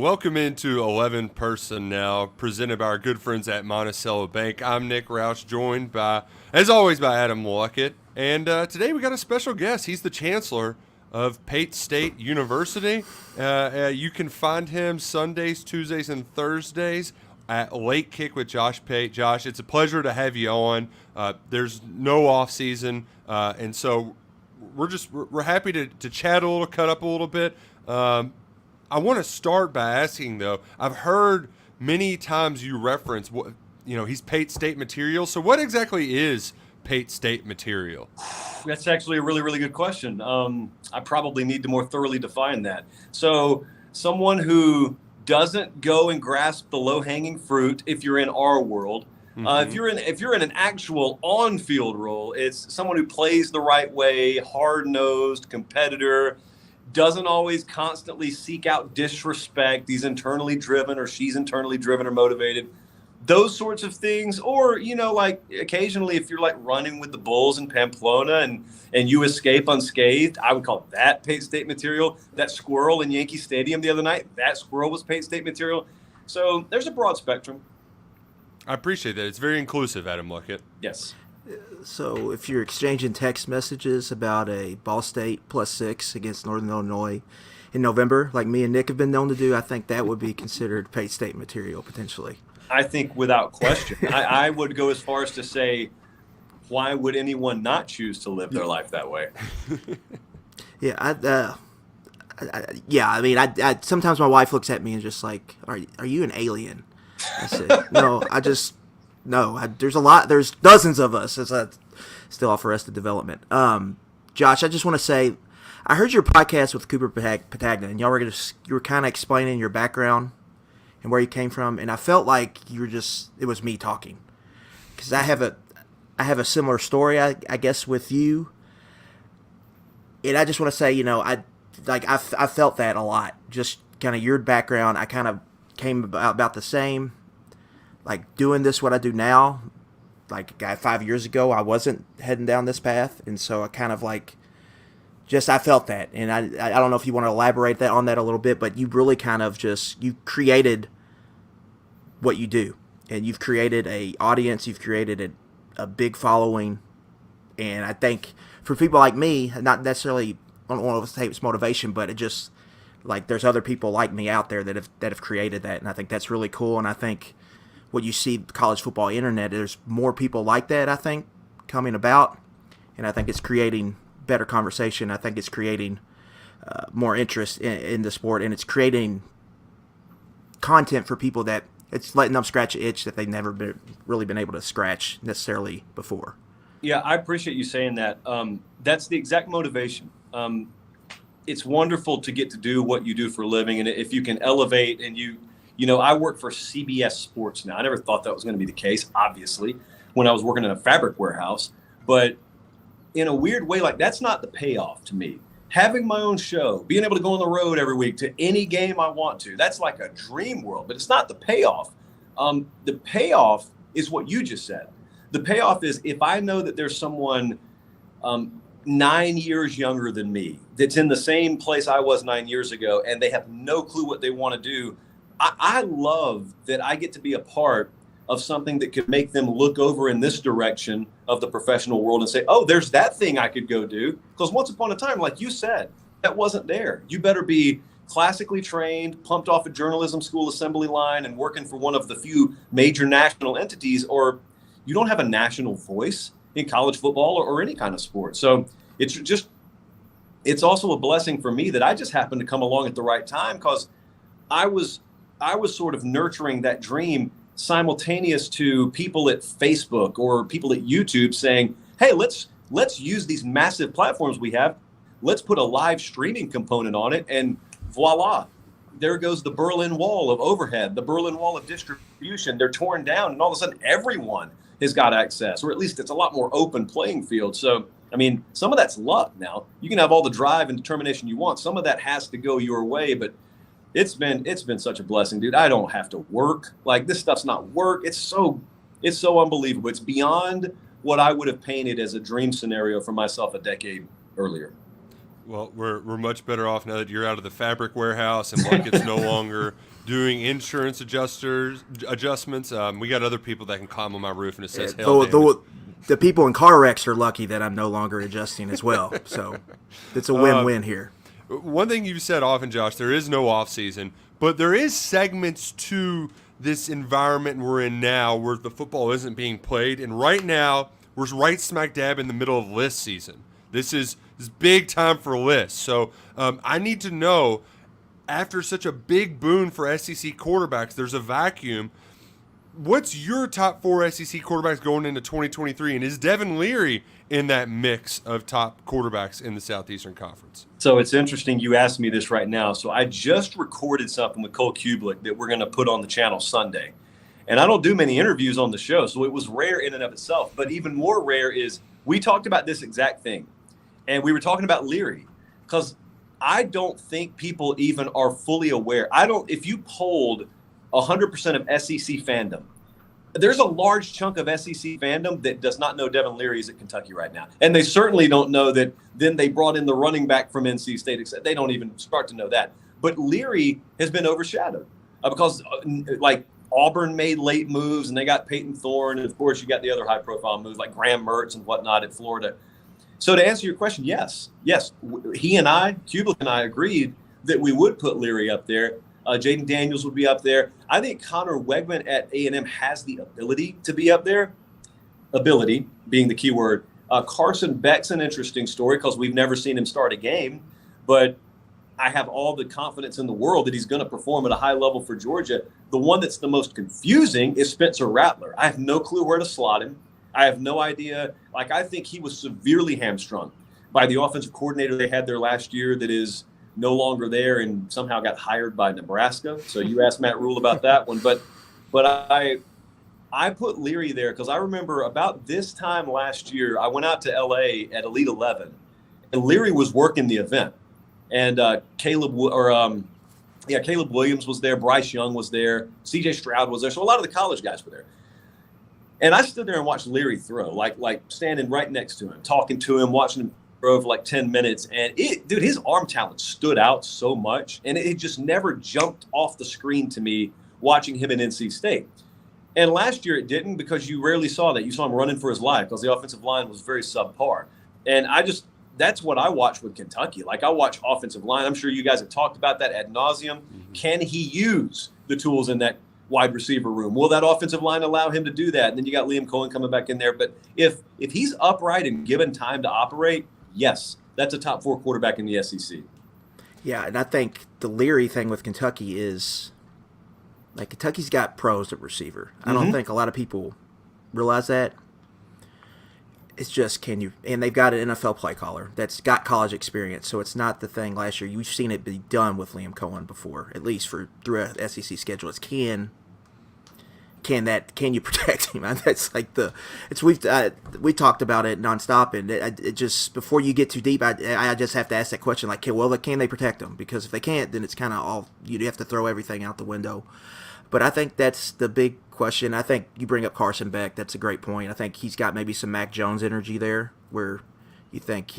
welcome into 11 Person Now, presented by our good friends at Monticello Bank. I'm Nick Roush, joined by, as always, by Adam Luckett. And today we got a special guest. He's the chancellor of Pate State University. You can find him Sundays, Tuesdays, and Thursdays at Late Kick with Josh Pate. Josh, it's a pleasure to have you on. There's no off season, and so we're happy to chat a little, cut up a little bit. I want to start by asking, though, I've heard many times you reference, he's Pate State material. So what exactly is Pate State material? That's actually a really, really good question. I probably need to more thoroughly define that. So someone who doesn't go and grasp the low-hanging fruit, if you're in our world, if you're in an actual on-field role, it's someone who plays the right way, hard-nosed, competitor, doesn't always constantly seek out disrespect. He's internally driven or she's internally driven or motivated. Those sorts of things. Or, like occasionally if you're like running with the Bulls in Pamplona and you escape unscathed, I would call that Pate State material. That squirrel in Yankee Stadium the other night, that squirrel was Pate State material. So there's a broad spectrum. I appreciate that. It's very inclusive, Adam Luckett. Yes. So if you're exchanging text messages about a Ball State +6 against Northern Illinois in November, like me and Nick have been known to do, I think that would be considered Pate State material potentially. I think without question. I would go as far as to say, why would anyone not choose to live their life that way? Yeah, I sometimes my wife looks at me and just like, are you an alien? I said, no, there's dozens of us. It's still off Arrested Development. Josh, I just want to say, I heard your podcast with Cooper Patagna, and you were kind of explaining your background and where you came from, and I felt like it was me talking, because I have a similar story, I guess, with you, and I just want to say, I felt that a lot, just kind of your background. I kind of came about the same. Like doing this, what I do now, like 5 years ago, I wasn't heading down this path. And so I kind of I felt that. And I don't know if you want to elaborate on that a little bit, but you really kind of you created what you do. And you've created a audience, you've created a big following. And I think for people like me, not necessarily, I don't want to say it's motivation, but it just, there's other people like me out there that have created that. And I think that's really cool. And I think what you see college football internet, there's more people like that, I think, coming about, and I think it's creating better conversation. I think it's creating more interest in the sport, and it's creating content for people that it's letting them scratch an itch that they've never really been able to scratch necessarily before. Yeah, I appreciate you saying that. That's the exact motivation. It's wonderful to get to do what you do for a living, and if you can elevate and I work for CBS Sports now. I never thought that was going to be the case, obviously, when I was working in a fabric warehouse. But in a weird way, that's not the payoff to me. Having my own show, being able to go on the road every week to any game I want to, that's like a dream world, but it's not the payoff. The payoff is what you just said. The payoff is if I know that there's someone 9 years younger than me that's in the same place I was 9 years ago, and they have no clue what they want to do. I love that I get to be a part of something that could make them look over in this direction of the professional world and say, oh, there's that thing I could go do. Because once upon a time, like you said, that wasn't there. You better be classically trained, pumped off a journalism school assembly line and working for one of the few major national entities, or you don't have a national voice in college football or any kind of sport. So it's also a blessing for me that I just happened to come along at the right time, because I was sort of nurturing that dream simultaneous to people at Facebook or people at YouTube saying, hey, let's use these massive platforms we have. Let's put a live streaming component on it. And voila, there goes the Berlin Wall of overhead, the Berlin Wall of distribution. They're torn down, and all of a sudden everyone has got access, or at least it's a lot more open playing field. So, some of that's luck now. You can have all the drive and determination you want. Some of that has to go your way, but it's been such a blessing, dude. I don't have to work. This stuff's not work. It's so unbelievable. It's beyond what I would have painted as a dream scenario for myself a decade earlier. Well, we're much better off now that you're out of the fabric warehouse and Luckett's no longer doing insurance adjustments. We got other people that can climb on my roof and assess hail damage. The people in car wrecks are lucky that I'm no longer adjusting as well. So it's a win-win here. One thing you've said often, Josh, there is no off season, but there is segments to this environment we're in now where the football isn't being played. And right now, we're right smack dab in the middle of list season. This is big time for lists. So I need to know, after such a big boon for SEC quarterbacks, there's a vacuum. What's your top 4 SEC quarterbacks going into 2023? And is Devin Leary in that mix of top quarterbacks in the Southeastern Conference? So it's interesting you asked me this right now. So I just recorded something with Cole Kublik that we're going to put on the channel Sunday. And I don't do many interviews on the show, so it was rare in and of itself. But even more rare is we talked about this exact thing. And we were talking about Leary because I don't think people even are fully aware. If you polled 100% of SEC fandom, there's a large chunk of SEC fandom that does not know Devin Leary is at Kentucky right now. And they certainly don't know that then they brought in the running back from NC State. Except they don't even start to know that. But Leary has been overshadowed because Auburn made late moves and they got Peyton Thorne. And of course, you got the other high profile moves like Graham Mertz and whatnot at Florida. So to answer your question, yes. Kublik and I agreed that we would put Leary up there. Jaden Daniels would be up there. I think Connor Wegman at A&M has the ability to be up there. Ability being the key word. Carson Beck's an interesting story because we've never seen him start a game, but I have all the confidence in the world that he's going to perform at a high level for Georgia. The one that's the most confusing is Spencer Rattler. I have no clue where to slot him. I have no idea. I think he was severely hamstrung by the offensive coordinator they had there last year that is no longer there and somehow got hired by Nebraska. So you asked Matt Rule about that one. But I put Leary there because I remember about this time last year, I went out to L.A. at Elite 11, and Leary was working the event. And Caleb Williams was there. Bryce Young was there. C.J. Stroud was there. So a lot of the college guys were there. And I stood there and watched Leary throw, like standing right next to him, talking to him, watching him throw for 10 minutes. And his arm talent stood out so much. And it just never jumped off the screen to me watching him in NC State. And last year it didn't because you rarely saw that. You saw him running for his life because the offensive line was very subpar. And that's what I watch with Kentucky. I watch offensive line. I'm sure you guys have talked about that ad nauseum. Mm-hmm. Can he use the tools in that wide receiver room? Will that offensive line allow him to do that? And then you got Liam Cohen coming back in there. But if he's upright and given time to operate, yes, that's a top 4 quarterback in the SEC. Yeah, and I think the Leary thing with Kentucky is Kentucky's got pros at receiver. I don't think a lot of people realize that. It's just and they've got an NFL play caller that's got college experience, so it's not the thing last year. You've seen it be done with Liam Cohen before, at least through a SEC schedule. It's can you protect him? We talked about it nonstop, and it just before you get too deep, I just have to ask that question can they protect him? Because if they can't, then it's kind of all you have to throw everything out the window. But I think that's the big question. I think you bring up Carson Beck. That's a great point. I think he's got maybe some Mac Jones energy there where you think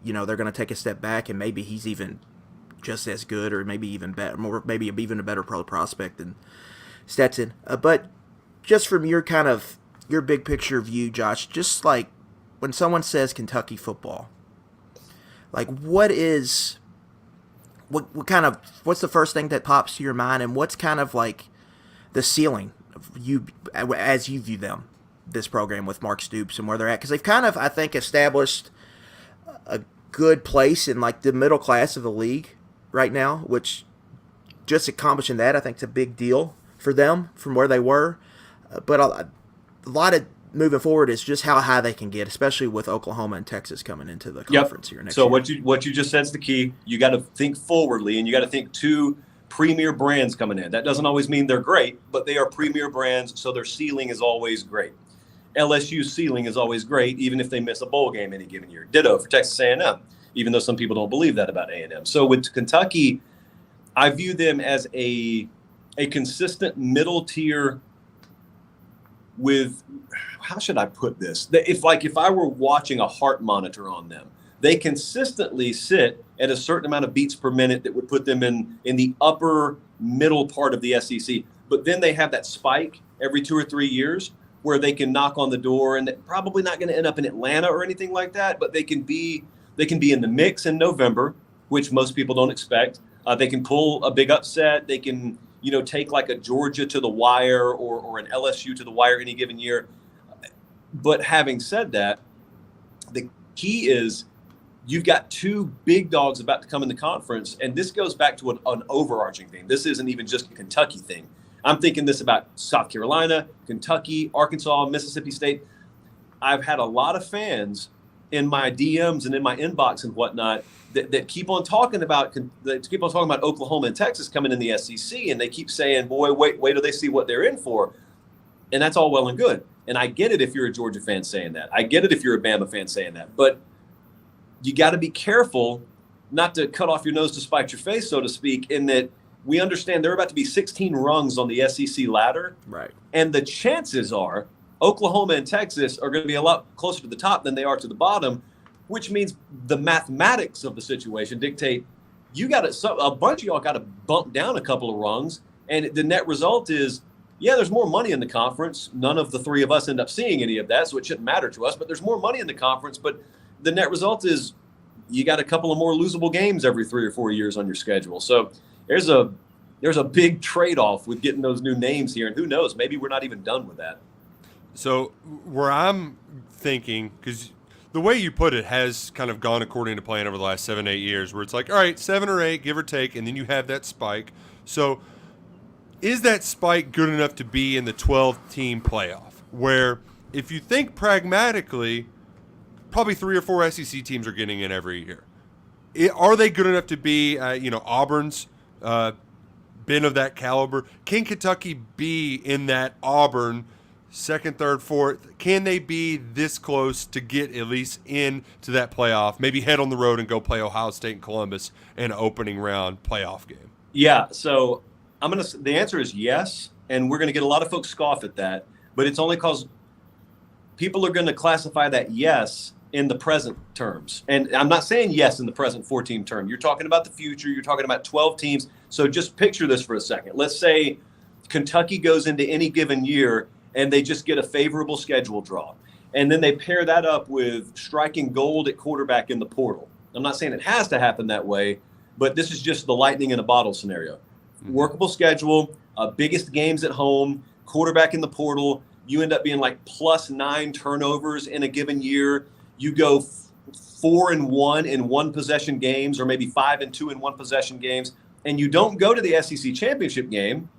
they're going to take a step back and maybe he's even just as good or maybe even better, maybe even a better pro prospect than Stetson. But just from your big picture view, Josh, just when someone says Kentucky football, what's the first thing that pops to your mind, and what's the ceiling of you as you view them, this program with Mark Stoops and where they're at? Because they've I think, established a good place in the middle class of the league right now, which just accomplishing that I think is a big deal for them from where they were. But a lot of moving forward is just how high they can get, especially with Oklahoma and Texas coming into the conference here next year. So what you just said is the key. You got to think forwardly, and you got to think 2 premier brands coming in. That doesn't always mean they're great, but they are premier brands, so their ceiling is always great. LSU's ceiling is always great, even if they miss a bowl game any given year. Ditto for Texas A&M, even though some people don't believe that about A&M. So with Kentucky, I view them as a consistent middle tier with, how should I put this? If I were watching a heart monitor on them, they consistently sit at a certain amount of beats per minute that would put them in the upper middle part of the SEC. But then they have that spike every 2 or 3 years where they can knock on the door, and they're probably not going to end up in Atlanta or anything like that, but they can be in the mix in November, which most people don't expect. They can pull a big upset. They can, take like a Georgia to the wire or an LSU to the wire any given year. But having said that, the key is you've got two big dogs about to come in the conference, and this goes back to an overarching thing. This isn't even just a Kentucky thing. I'm thinking this about South Carolina, Kentucky, Arkansas, Mississippi State. I've had a lot of fans in my DMs and in my inbox and whatnot that keep on talking about Oklahoma and Texas coming in the SEC, and they keep saying, "Boy, wait till they see what they're in for." And that's all well and good. And I get it if you're a Georgia fan saying that. I get it if you're a Bama fan saying that. But you got to be careful not to cut off your nose to spite your face, so to speak, in that we understand there are about to be 16 rungs on the SEC ladder. Right. And the chances are Oklahoma and Texas are going to be a lot closer to the top than they are to the bottom, which means the mathematics of the situation dictate a bunch of y'all got to bump down a couple of rungs. And the net result is, yeah, there's more money in the conference. None of the three of us end up seeing any of that, so it shouldn't matter to us. But there's more money in the conference. But the net result is you got a couple of more losable games every 3 or 4 years on your schedule. So there's a big trade-off with getting those new names here. And who knows, maybe we're not even done with that. So where I'm thinking, because the way you put it has kind of gone according to plan over the last 7-8 years, where it's like, all right, 7 or 8, give or take, and then you have that spike. So is that spike good enough to be in the 12-team playoff? Where if you think pragmatically, probably 3 or 4 SEC teams are getting in every year. Are they good enough to be, Auburn's been of that caliber? Can Kentucky be in that Auburn second, third, fourth? Can they be this close to get at least into that playoff? Maybe head on the road and go play Ohio State and Columbus in an opening round playoff game. Yeah, so the answer is yes, and we're gonna get a lot of folks scoff at that, but it's only because people are gonna classify that yes in the present terms. And I'm not saying yes in the present 14 term. You're talking about the future. You're talking about 12 teams. So just picture this for a second. Let's say Kentucky goes into any given year and they just get a favorable schedule draw. And then they pair that up with striking gold at quarterback in the portal. I'm not saying it has to happen that way, but this is just the lightning in a bottle scenario. Workable schedule, biggest games at home, quarterback in the portal. You end up being like +9 turnovers in a given year. You go 4-1 in one possession games, or maybe 5-2 in one possession games, and you don't go to the SEC championship game.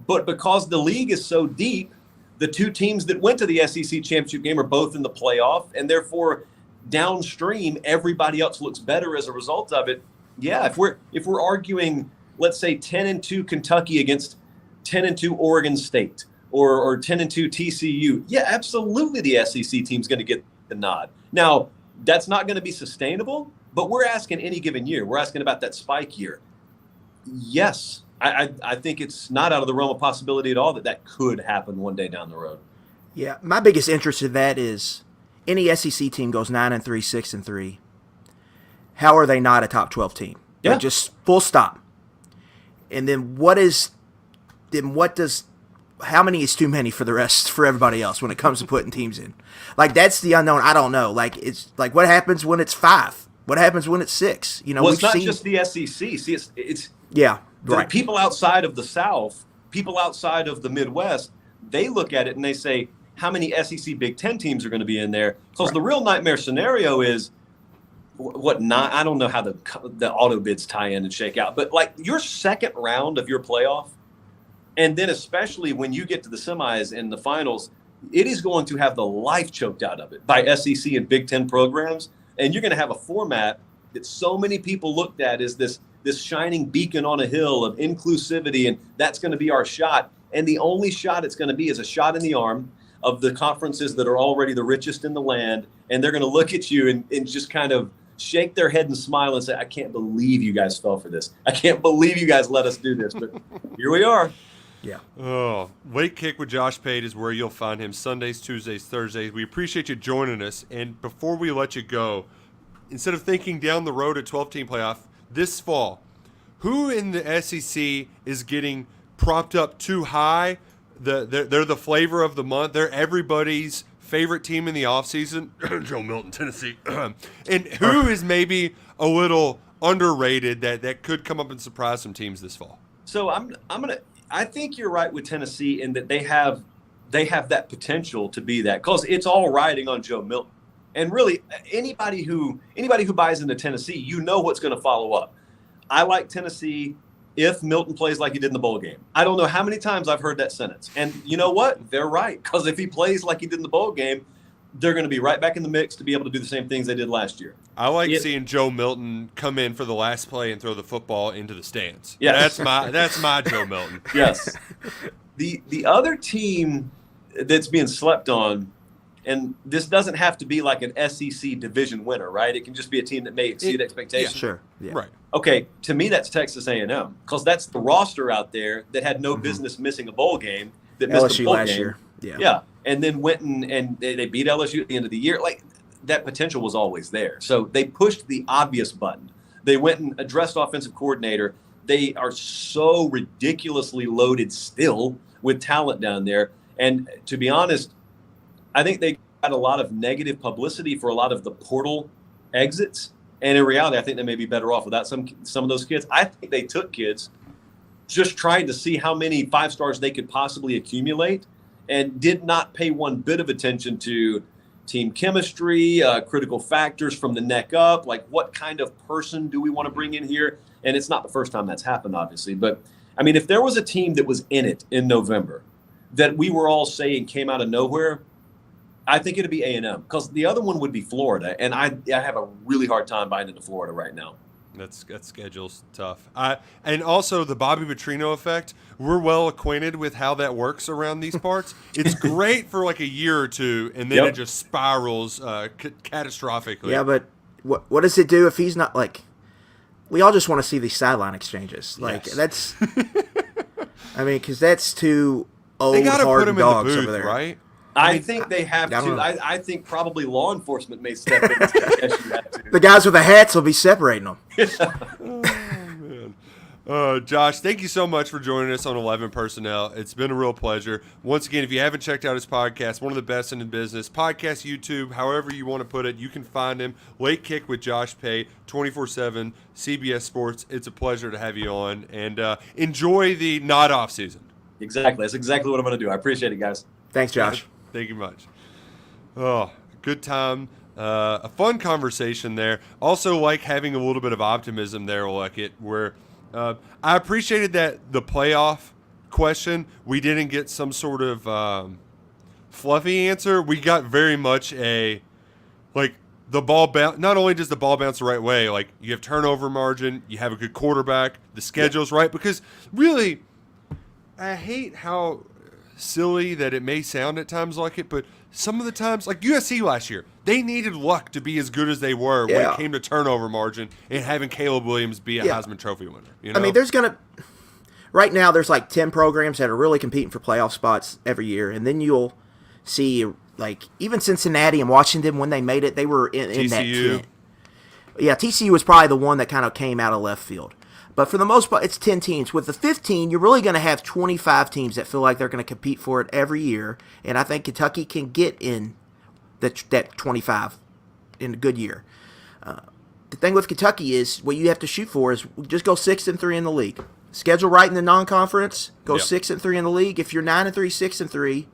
But because the league is so deep, the two teams that went to the SEC championship game are both in the playoff, and therefore downstream everybody else looks better as a result of it. Yeah, if we're arguing, let's say 10-2 Kentucky against 10-2 Oregon State or 10-2 TCU, yeah, absolutely the SEC team's going to get the nod. Now, that's not going to be sustainable, but we're asking any given year. We're asking about that spike year. Yes, I think it's not out of the realm of possibility at all that could happen one day down the road. Yeah, my biggest interest in that is any SEC team goes 9-3, 6-3. How are they not a top 12 team? Yeah. Like, just full stop. And then how many is too many for everybody else when it comes to putting teams in? Like, that's the unknown. I don't know. Like, it's like, what happens when it's 5? What happens when it's 6? Well, it's not just the SEC. See, it's yeah, right. People outside of the South, people outside of the Midwest, they look at it and they say, how many SEC Big Ten teams are going to be in there? Because the real nightmare scenario is I don't know how the auto bids tie in and shake out, but like your second round of your playoff, and then especially when you get to the semis and the finals, it is going to have the life choked out of it by SEC and Big Ten programs. And you're going to have a format that so many people looked at as this shining beacon on a hill of inclusivity, and that's going to be our shot. And the only shot it's going to be is a shot in the arm of the conferences that are already the richest in the land. And they're going to look at you and just kind of shake their head and smile and say, I can't believe you guys fell for this. I can't believe you guys let us do this. But here we are. Yeah. Oh, Late Kick with Josh Pate is where you'll find him Sundays, Tuesdays, Thursdays. We appreciate you joining us. And before we let you go, instead of thinking down the road at 12-team playoff, this fall, who in the SEC is getting propped up too high. They're the flavor of the month. They're everybody's favorite team in the offseason. Joe Milton, Tennessee. And who is maybe a little underrated that could come up and surprise some teams this fall? So I think you're right with Tennessee in that they have that potential to be that, because it's all riding on Joe Milton. And really, anybody who buys into Tennessee, you know what's going to follow up. I like Tennessee if Milton plays like he did in the bowl game. I don't know how many times I've heard that sentence. And you know what? They're right, because if he plays like he did in the bowl game, they're going to be right back in the mix to be able to do the same things they did last year. I like seeing Joe Milton come in for the last play and throw the football into the stands. Yeah, that's my Joe Milton. Yes. The other team that's being slept on, and this doesn't have to be like an SEC division winner, right? It can just be a team that may exceed expectations. Yeah, sure. Yeah. Right. Okay, to me that's Texas A&M, because that's the roster out there that had no business missing a bowl game. That missed LSU a bowl last game. year. Yeah, and then went and they beat LSU at the end of the year. Like, that potential was always there. So they pushed the obvious button. They went and addressed offensive coordinator. They are so ridiculously loaded still with talent down there. And to be honest, I think they got a lot of negative publicity for a lot of the portal exits. And in reality, I think they may be better off without some of those kids. I think they took kids just trying to see how many 5-stars they could possibly accumulate, and did not pay one bit of attention to team chemistry, critical factors from the neck up, like what kind of person do we want to bring in here? And it's not the first time that's happened, obviously. But, I mean, if there was a team that was in it in November that we were all saying came out of nowhere, I think it'd be A&M, because the other one would be Florida, and I have a really hard time buying into Florida right now. That schedule's tough. And also the Bobby Petrino effect. We're well acquainted with how that works around these parts. It's great for like a year or two, and then it just spirals catastrophically. Yeah, but what does it do if he's not, like, we all just want to see these sideline exchanges. Like, that's, I mean, because that's two old, hard dogs over there. Right? I think they have to. I think probably law enforcement may step in and say, yes, you have to. The guys with the hats will be separating them. Oh, man. Josh, thank you so much for joining us on 11 Personnel. It's been a real pleasure. Once again, if you haven't checked out his podcast, one of the best in the business, podcast, YouTube, however you want to put it, you can find him. Late Kick with Josh Pate, 24/7, CBS Sports. It's a pleasure to have you on, and enjoy the not off season. Exactly. That's exactly what I'm going to do. I appreciate it, guys. Thanks, Josh. Thank you much. Oh, good time. A fun conversation there. Also like having a little bit of optimism there, Luckett, where I appreciated that the playoff question, we didn't get some sort of fluffy answer. We got very much a, like, the ball bounce. Not only does the ball bounce the right way, like, you have turnover margin, you have a good quarterback, the schedule's right. Because really, I hate how silly that it may sound at times like it, but some of the times, like USC last year, they needed luck to be as good as they were when it came to turnover margin and having Caleb Williams be a Heisman Trophy winner. You know? I mean, right now there's like 10 programs that are really competing for playoff spots every year, and then you'll see, like, even Cincinnati and Washington, when they made it, they were in that 10. Yeah, TCU was probably the one that kind of came out of left field. But for the most part, it's 10 teams. With the 15, you're really going to have 25 teams that feel like they're going to compete for it every year. And I think Kentucky can get in that 25 in a good year. The thing with Kentucky is what you have to shoot for is just go 6-3 in the league. Schedule right in the non-conference. Go 6-3 in the league. If you're 9-3, 6-3,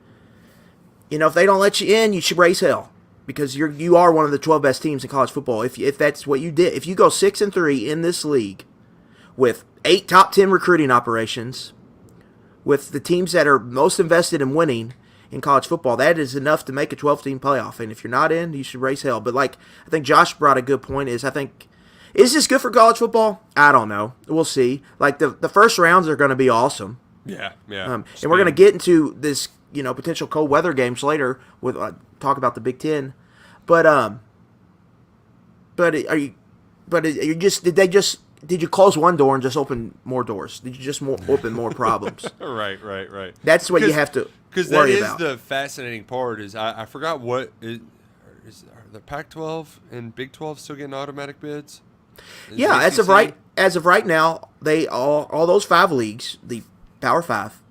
if they don't let you in, you should raise hell, because you are one of the 12 best teams in college football. If that's what you did, if you go 6-3 in this league, with 8 top 10 recruiting operations, with the teams that are most invested in winning in college football, that is enough to make a 12-team playoff. And if you're not in, you should raise hell. But I think Josh brought a good point. Is this good for college football? I don't know. We'll see. Like, the first rounds are going to be awesome. Yeah. And we're going to get into this, potential cold weather games later with talk about the Big Ten. Did you close one door and just open more doors? Did you just open more problems? Right. That's what you have to worry about. Because that is the fascinating part. Is I forgot what is the Pac-12 and Big 12 still getting automatic bids? Is Yeah, ACC as of right now, they all those 5 leagues, the Power 5,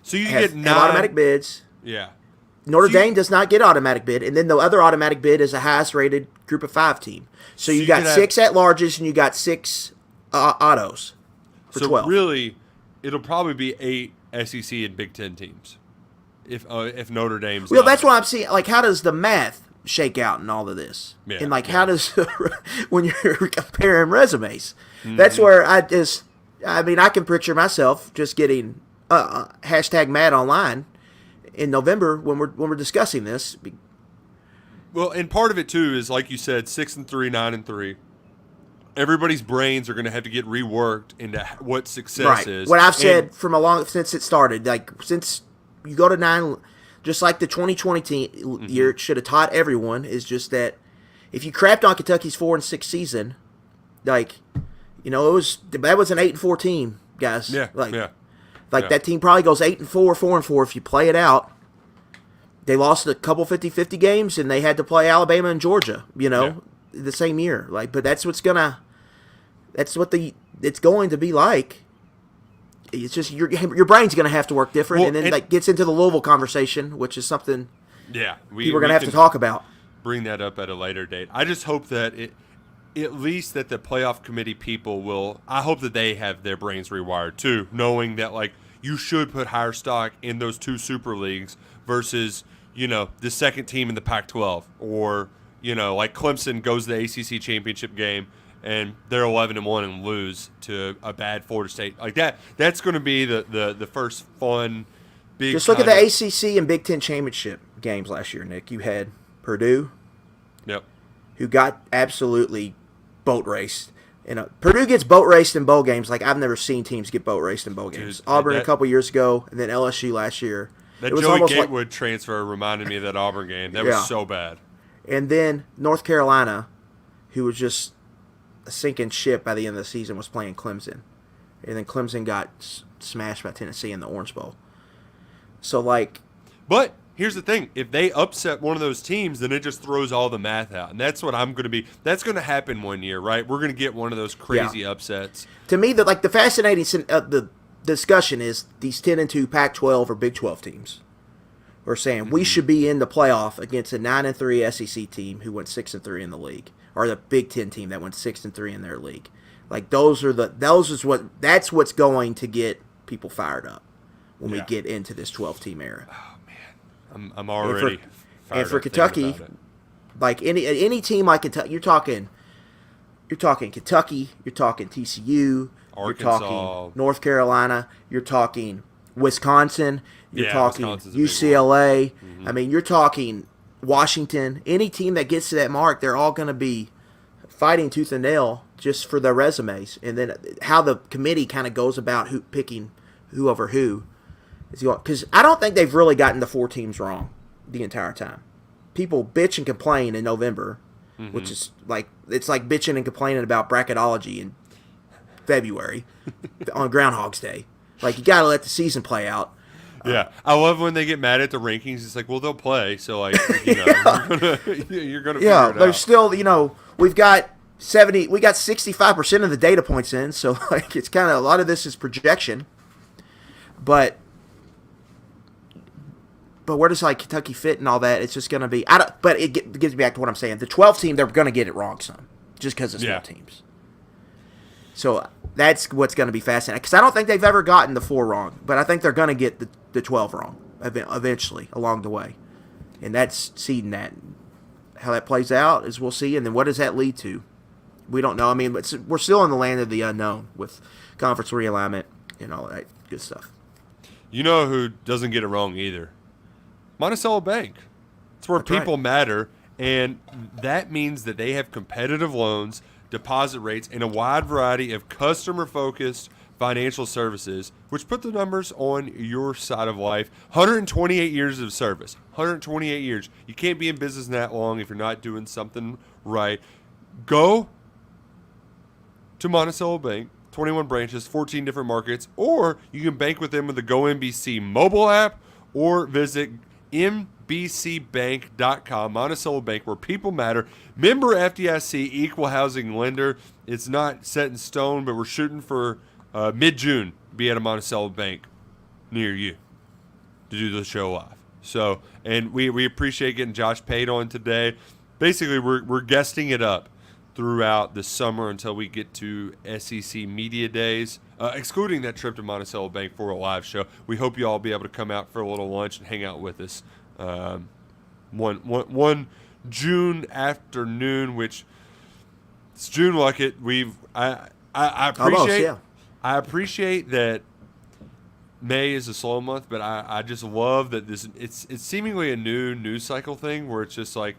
So you have, get 9 have automatic bids. Yeah. Notre So you- Dame does not get automatic bid, and then the other automatic bid is a highest rated Group of 5 team. So you you got could have- 6 at larges and you got 6 autos for So 12. really, it'll probably be 8 SEC and Big Ten teams if Notre Dame's. Well, not that's in. what I'm seeing. Like, how does the math shake out in all of this? Yeah, And like, yeah. how does when you're comparing resumes? Mm-hmm. That's where I can picture myself just getting hashtag mad online in November when we're discussing this. Well, and part of it too is like you said, 6-3, 9-3. Everybody's brains are going to have to get reworked into what success Right. is. What I've And- said since it started, like since you go to 9, just like the 2020 year, it should have taught everyone is just that if you crapped on Kentucky's 4-6 season, like that was an 8-4 team, guys. Yeah, yeah. Like Yeah. that team probably goes 8-4, 4-4 if you play it out. They lost a couple 50-50 games and they had to play Alabama and Georgia, the same year. Like, but that's what it's going to be like. It's just your brain's going to have to work different, Well, and then and- that gets into the Louisville conversation, which is something Yeah, people are going to have to can talk about. bring that up at a later date. I just hope that at least that the playoff committee people will. I hope that they have their brains rewired too, knowing that like you should put higher stock in those 2 super leagues versus the second team in the Pac-12, or like Clemson goes to the ACC championship game and they're 11-1 and lose to a bad Florida State like that. That's going to be the first fun big. Just look at the kind of- ACC and Big Ten championship games last year, Nick. You had Purdue, Yep. who got absolutely boat raced. Purdue gets boat raced in bowl games like I've never seen teams get boat raced in bowl games. Dude, Auburn a that- couple years ago, and then LSU last year. That It was Joey almost like- Gatewood transfer reminded me of that Auburn game. That Yeah. was so bad. And then North Carolina, who was just a sinking ship by the end of the season, was playing Clemson. And then Clemson got smashed by Tennessee in the Orange Bowl. So, like, But here's the thing: if they upset one of those teams, then it just throws all the math out, and that's what I'm going to be. That's going to happen one year, right? We're going to get one of those crazy upsets. to me, the fascinating the discussion is these 10-2 Pac-12 or Big 12 teams. We're saying we should be in the playoff against a 9-3 SEC team who went 6-3 in the league, or the Big 10 team that went 6-3 in their league. Like that's what's going to get people fired up when we Yeah. get into this 12-team era. I'm already. fired And for up thinking Kentucky, about it. like any team like Kentucky, you're talking Kentucky, you're talking TCU, you're Arkansas. talking North Carolina, you're talking Wisconsin, you're Yeah, talking Wisconsin's a big UCLA. I mean, you're talking Washington. Any team that gets to that mark, they're all going to be fighting tooth and nail just for their resumes. And then how the committee kind of goes about picking who over who. Because I don't think they've really gotten the 4 teams wrong the entire time. People bitch and complain in November, which is like it's like bitching and complaining about bracketology in February on Groundhog's Day. Like, you got to let the season play out. Yeah, I love when they get mad at the rankings. It's like, well, they'll play, so like, you're gonna Yeah, figure it there's out. still, we got 65% of the data points in, so like it's kind of a lot of this is projection. But where does like Kentucky fit and all that? It's just going to be but it gives me back to what I'm saying. The 12 team, they're going to get it wrong some just because it's Yeah. 12 teams. So that's what's going to be fascinating, because I don't think they've ever gotten the 4 wrong, but I think they're going to get the 12 wrong eventually along the way, and that's seeding that. How that plays out is we'll see, and then what does that lead to? We don't know. I mean, we're still in the land of the unknown with conference realignment and all that good stuff. You know who doesn't get it wrong either? Monticello Bank. It's where That's right. people matter, and that means that they have competitive loans, deposit rates, and a wide variety of customer-focused financial services, which put the numbers on your side of life. 128 years of service. 128 years. You can't be in business that long if you're not doing something right. Go to Monticello Bank, 21 branches, 14 different markets, or you can bank with them with the Go MBC mobile app, or visit MBCBank.com, Monticello Bank, where people matter. Member FDIC, equal housing lender. It's not set in stone, but we're shooting for mid-June, be at a Monticello Bank near you to do the show live. So, and we appreciate getting Josh Pate on today. Basically, we're guesting it up throughout the summer until we get to SEC Media Days, excluding that trip to Monticello Bank for a live show. We hope you all be able to come out for a little lunch and hang out with us. One June afternoon, which it's June like it. I appreciate Almost, yeah. I appreciate that May is a slow month, but I just love that it's seemingly a new news cycle thing where it's just like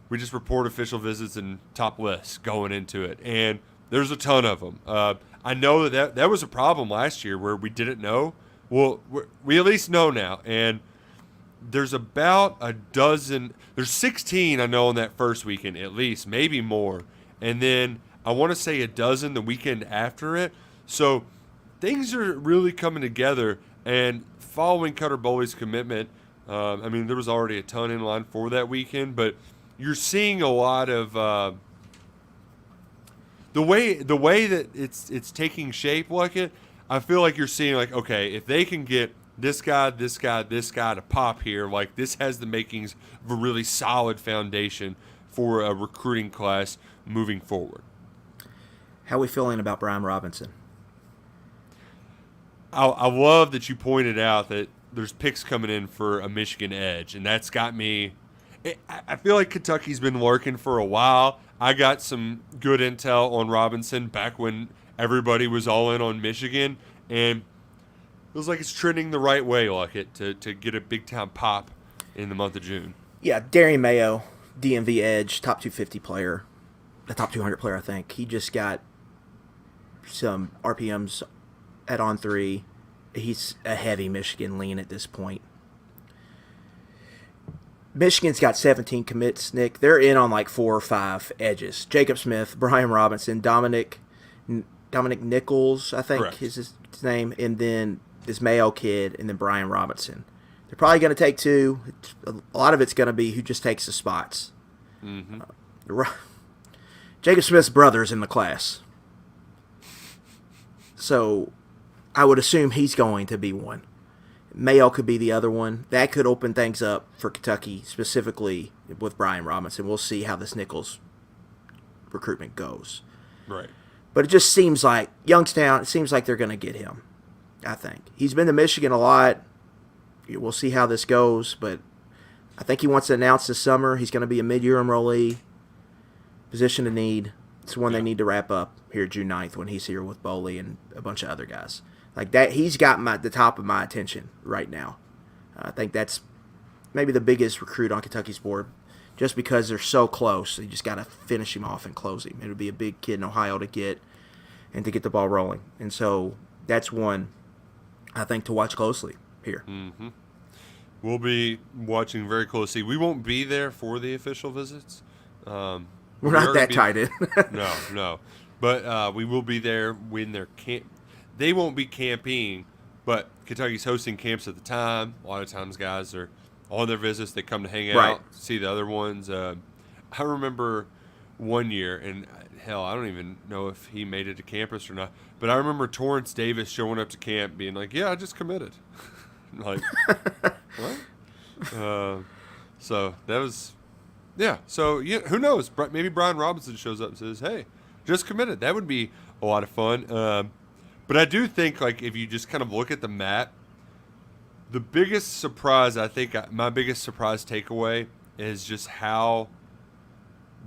we just report official visits and top lists going into it, and there's a ton of them. I know that was a problem last year where we didn't know. Well, we at least know now, and there's about a dozen. There's 16 I know on that first weekend at least, maybe more, and then I want to say a dozen the weekend after it. So things are really coming together, and following Cutter Bowley's commitment, I mean, there was already a ton in line for that weekend, but you're seeing a lot of the way that it's taking shape like it. I feel like you're seeing like, okay, if they can get this guy to pop here, like this has the makings of a really solid foundation for a recruiting class moving forward. How are we feeling about Brian Robinson? I love that you pointed out that there's picks coming in for a Michigan edge, and that's got me. I feel like Kentucky's been lurking for a while. I got some good intel on Robinson back when everybody was all in on Michigan, and it feels like it's trending the right way, like it, to get a big-time pop in the month of June. Yeah, Darian Mayo, DMV edge, top 250 player, the top 200 player, I think. He just got some RPMs at on 3. He's a heavy Michigan lean at this point. Michigan's got 17 commits, Nick. They're in on like 4 or 5 edges. Jacob Smith, Brian Robinson, Dominic Nichols, I think. Correct. Is his name, and then this Mayo kid, and then Brian Robinson. They're probably going to take 2. A lot of it's going to be who just takes the spots. Mm-hmm. Jacob Smith's brother's in the class. So I would assume he's going to be one. Mayo could be the other one. That could open things up for Kentucky, specifically with Brian Robinson. We'll see how this Nichols recruitment goes. Right. But it just seems like Youngstown, it seems like they're going to get him, I think. He's been to Michigan a lot. We'll see how this goes, but I think he wants to announce this summer he's going to be a mid-year enrollee. Position of need. It's one they need to wrap up here June 9th when he's here with Bowley and a bunch of other guys. Like that, he's got the top of my attention right now. I think that's maybe the biggest recruit on Kentucky's board, just because they're so close. You just got to finish him off and close him. It would be a big kid in Ohio to get and to get the ball rolling. And so that's one I think to watch closely here. Mm-hmm. We'll be watching very closely. We won't be there for the official visits. We're not that tied in. No. But we will be there when they're They won't be camping, but Kentucky's hosting camps at the time. A lot of times guys are on their visits. They come to hang out, see the other ones. I remember one year, and hell, I don't even know if he made it to campus or not, but I remember Torrance Davis showing up to camp being like, yeah, I just committed. Like, what? So that was, yeah. So, yeah, who knows? Maybe Brian Robinson shows up and says, hey, just committed. That would be a lot of fun. But I do think, like, if you just kind of look at the map, the biggest surprise, I think, my biggest surprise takeaway is just how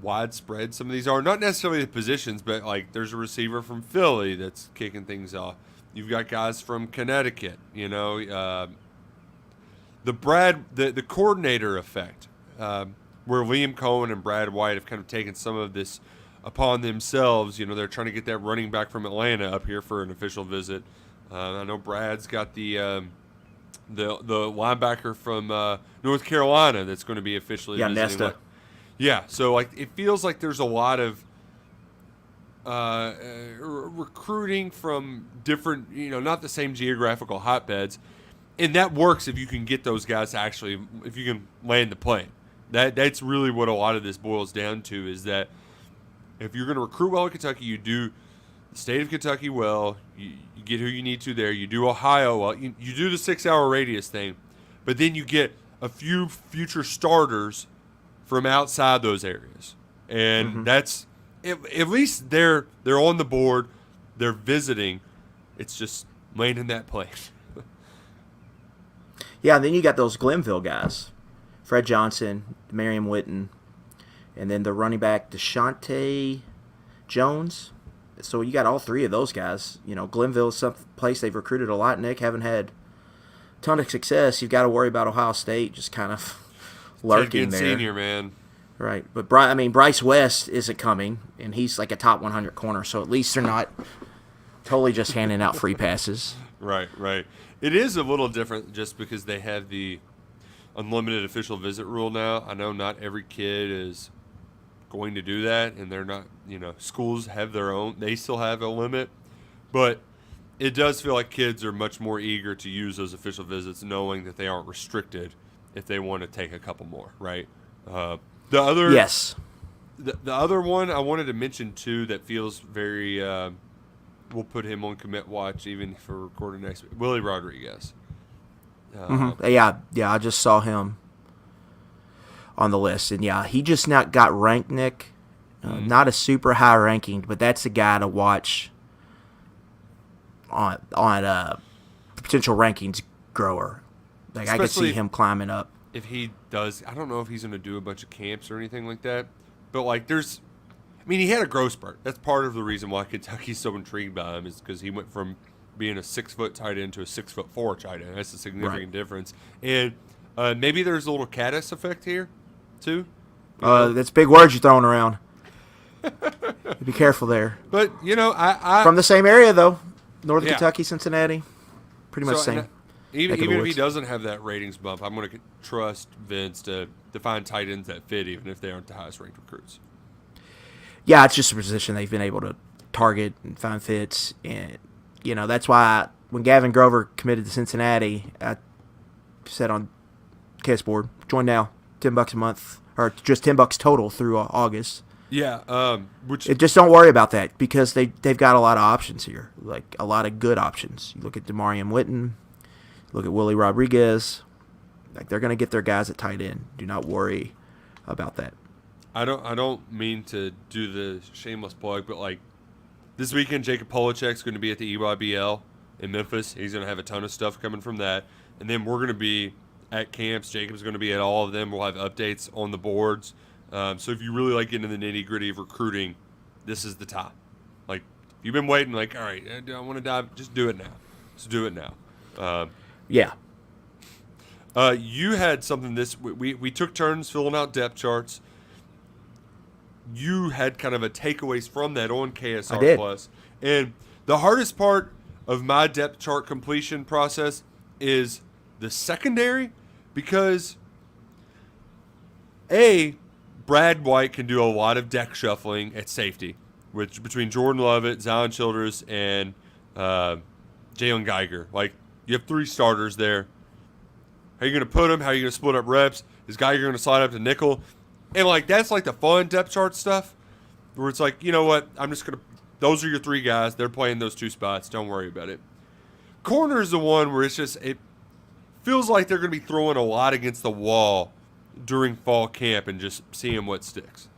widespread some of these are. Not necessarily the positions, but, like, there's a receiver from Philly that's kicking things off. You've got guys from Connecticut, you know. The coordinator effect, where Liam Cohen and Brad White have kind of taken some of this upon themselves. You know, they're trying to get that running back from Atlanta up here for an official visit. I know Brad's got the linebacker from North Carolina that's going to be officially visiting. Nesta. Yeah, so like it feels like there's a lot of recruiting from different, you know, not the same geographical hotbeds, And that works if you can get those guys to actually, if you can land the plane. That's really what a lot of this boils down to, is that if you're going to recruit well in Kentucky, you do the state of Kentucky well, you get who you need to there, you do Ohio well, you do the 6-hour radius thing, but then you get a few future starters from outside those areas. And that's, at least they're on the board, they're visiting, it's just landing that plane. Yeah, and then you got those Glenville guys, Fred Johnson, Merriam Witten, and then the running back DeShante Jones. So you got all three of those guys. You know, Glenville is some place they've recruited a lot. Nick, haven't had a ton of success. You've got to worry about Ohio State just kind of lurking there. Senior, man. Right, but Bryce West isn't coming, and he's like a top 100 corner. So at least they're not totally just handing out free passes. Right. It is a little different just because they have the unlimited official visit rule now. I know not every kid is going to do that, and they're not, schools have their own, they still have a limit, but it does feel like kids are much more eager to use those official visits knowing that they aren't restricted if they want to take a couple more, right? Yes. The other one I wanted to mention too that feels very we'll put him on commit watch even for recording next week. Willie Rodriguez. Yeah, I just saw him on the list, and yeah, he just not got ranked, Nick. Not a super high ranking, but that's a guy to watch on potential rankings grower. Like, I could see him climbing up. If he does, I don't know if he's going to do a bunch of camps or anything like that, but like he had a growth spurt. That's part of the reason why Kentucky's so intrigued by him, is because he went from being a 6-foot tight end to a 6'4" tight end. That's a significant difference. And maybe there's a little Caddis effect here, too. That's big words you're throwing around. Be careful there. But I from the same area though, Northern Kentucky, Cincinnati, pretty much same. Even if he doesn't have that ratings bump, I'm going to trust Vince to find tight ends that fit, even if they aren't the highest ranked recruits. Yeah, it's just a position they've been able to target and find fits, and that's why when Gavin Grover committed to Cincinnati, I said on KS board, join now, $10 a month, or just $10 total through August. Yeah, just don't worry about that, because they've got a lot of options here, like a lot of good options. You look at DeMarion Witten, look at Willie Rodriguez, like they're going to get their guys at tight end. Do not worry about that. I don't mean to do the shameless plug, but like this weekend, Jacob Polachek's going to be at the EYBL in Memphis. He's going to have a ton of stuff coming from that, and then we're going to be at camps. Jacob's going to be at all of them. We'll have updates on the boards. So if you really like getting into the nitty-gritty of recruiting, this is the time. Like, if you've been waiting, like, all right, I want to dive, just do it now. Just do it now. Yeah. You had something we took turns filling out depth charts. You had kind of a takeaways from that on KSR I did. Plus. And the hardest part of my depth chart completion process is the secondary, because Brad White can do a lot of deck shuffling at safety, which between Jordan Lovett, Zion Childress, and Jalen Geiger. Like, you have 3 starters there. How are you going to put them? How are you going to split up reps? Is Geiger going to slide up to nickel? And, like, that's, like, the fun depth chart stuff where it's like, you know what? I'm just going to – those are your 3 guys. They're playing those 2 spots. Don't worry about it. Corner is the one where it's just – it feels like they're going to be throwing a lot against the wall during fall camp and just seeing what sticks.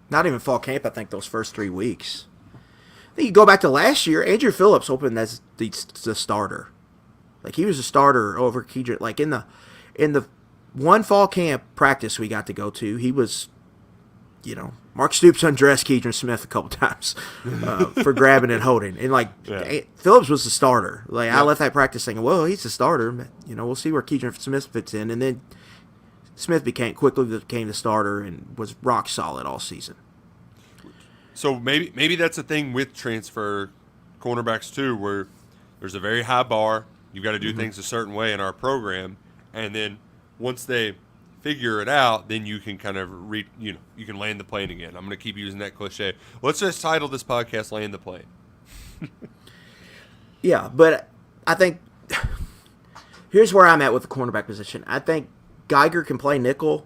Not even fall camp, I think, those first 3 weeks. I think you go back to last year, Andrew Phillips opened as the starter. Like, he was a starter over Kedron. Like, in the one fall camp practice we got to go to, he was, Mark Stoops undressed Kedron Smith a couple times for grabbing and holding. And, Phillips was the starter. Like, I left that practice thinking, well, he's the starter. We'll see where Kedron Smith fits in. And then Smith quickly became the starter and was rock solid all season. So maybe that's a thing with transfer cornerbacks too, where there's a very high bar. You've got to do things a certain way in our program, and then once they figure it out, then you can kind of you can land the plane again. I'm going to keep using that cliche. Let's just title this podcast "Land the Plane." Yeah, but I think Here's where I'm at with the cornerback position. I think Geiger can play nickel,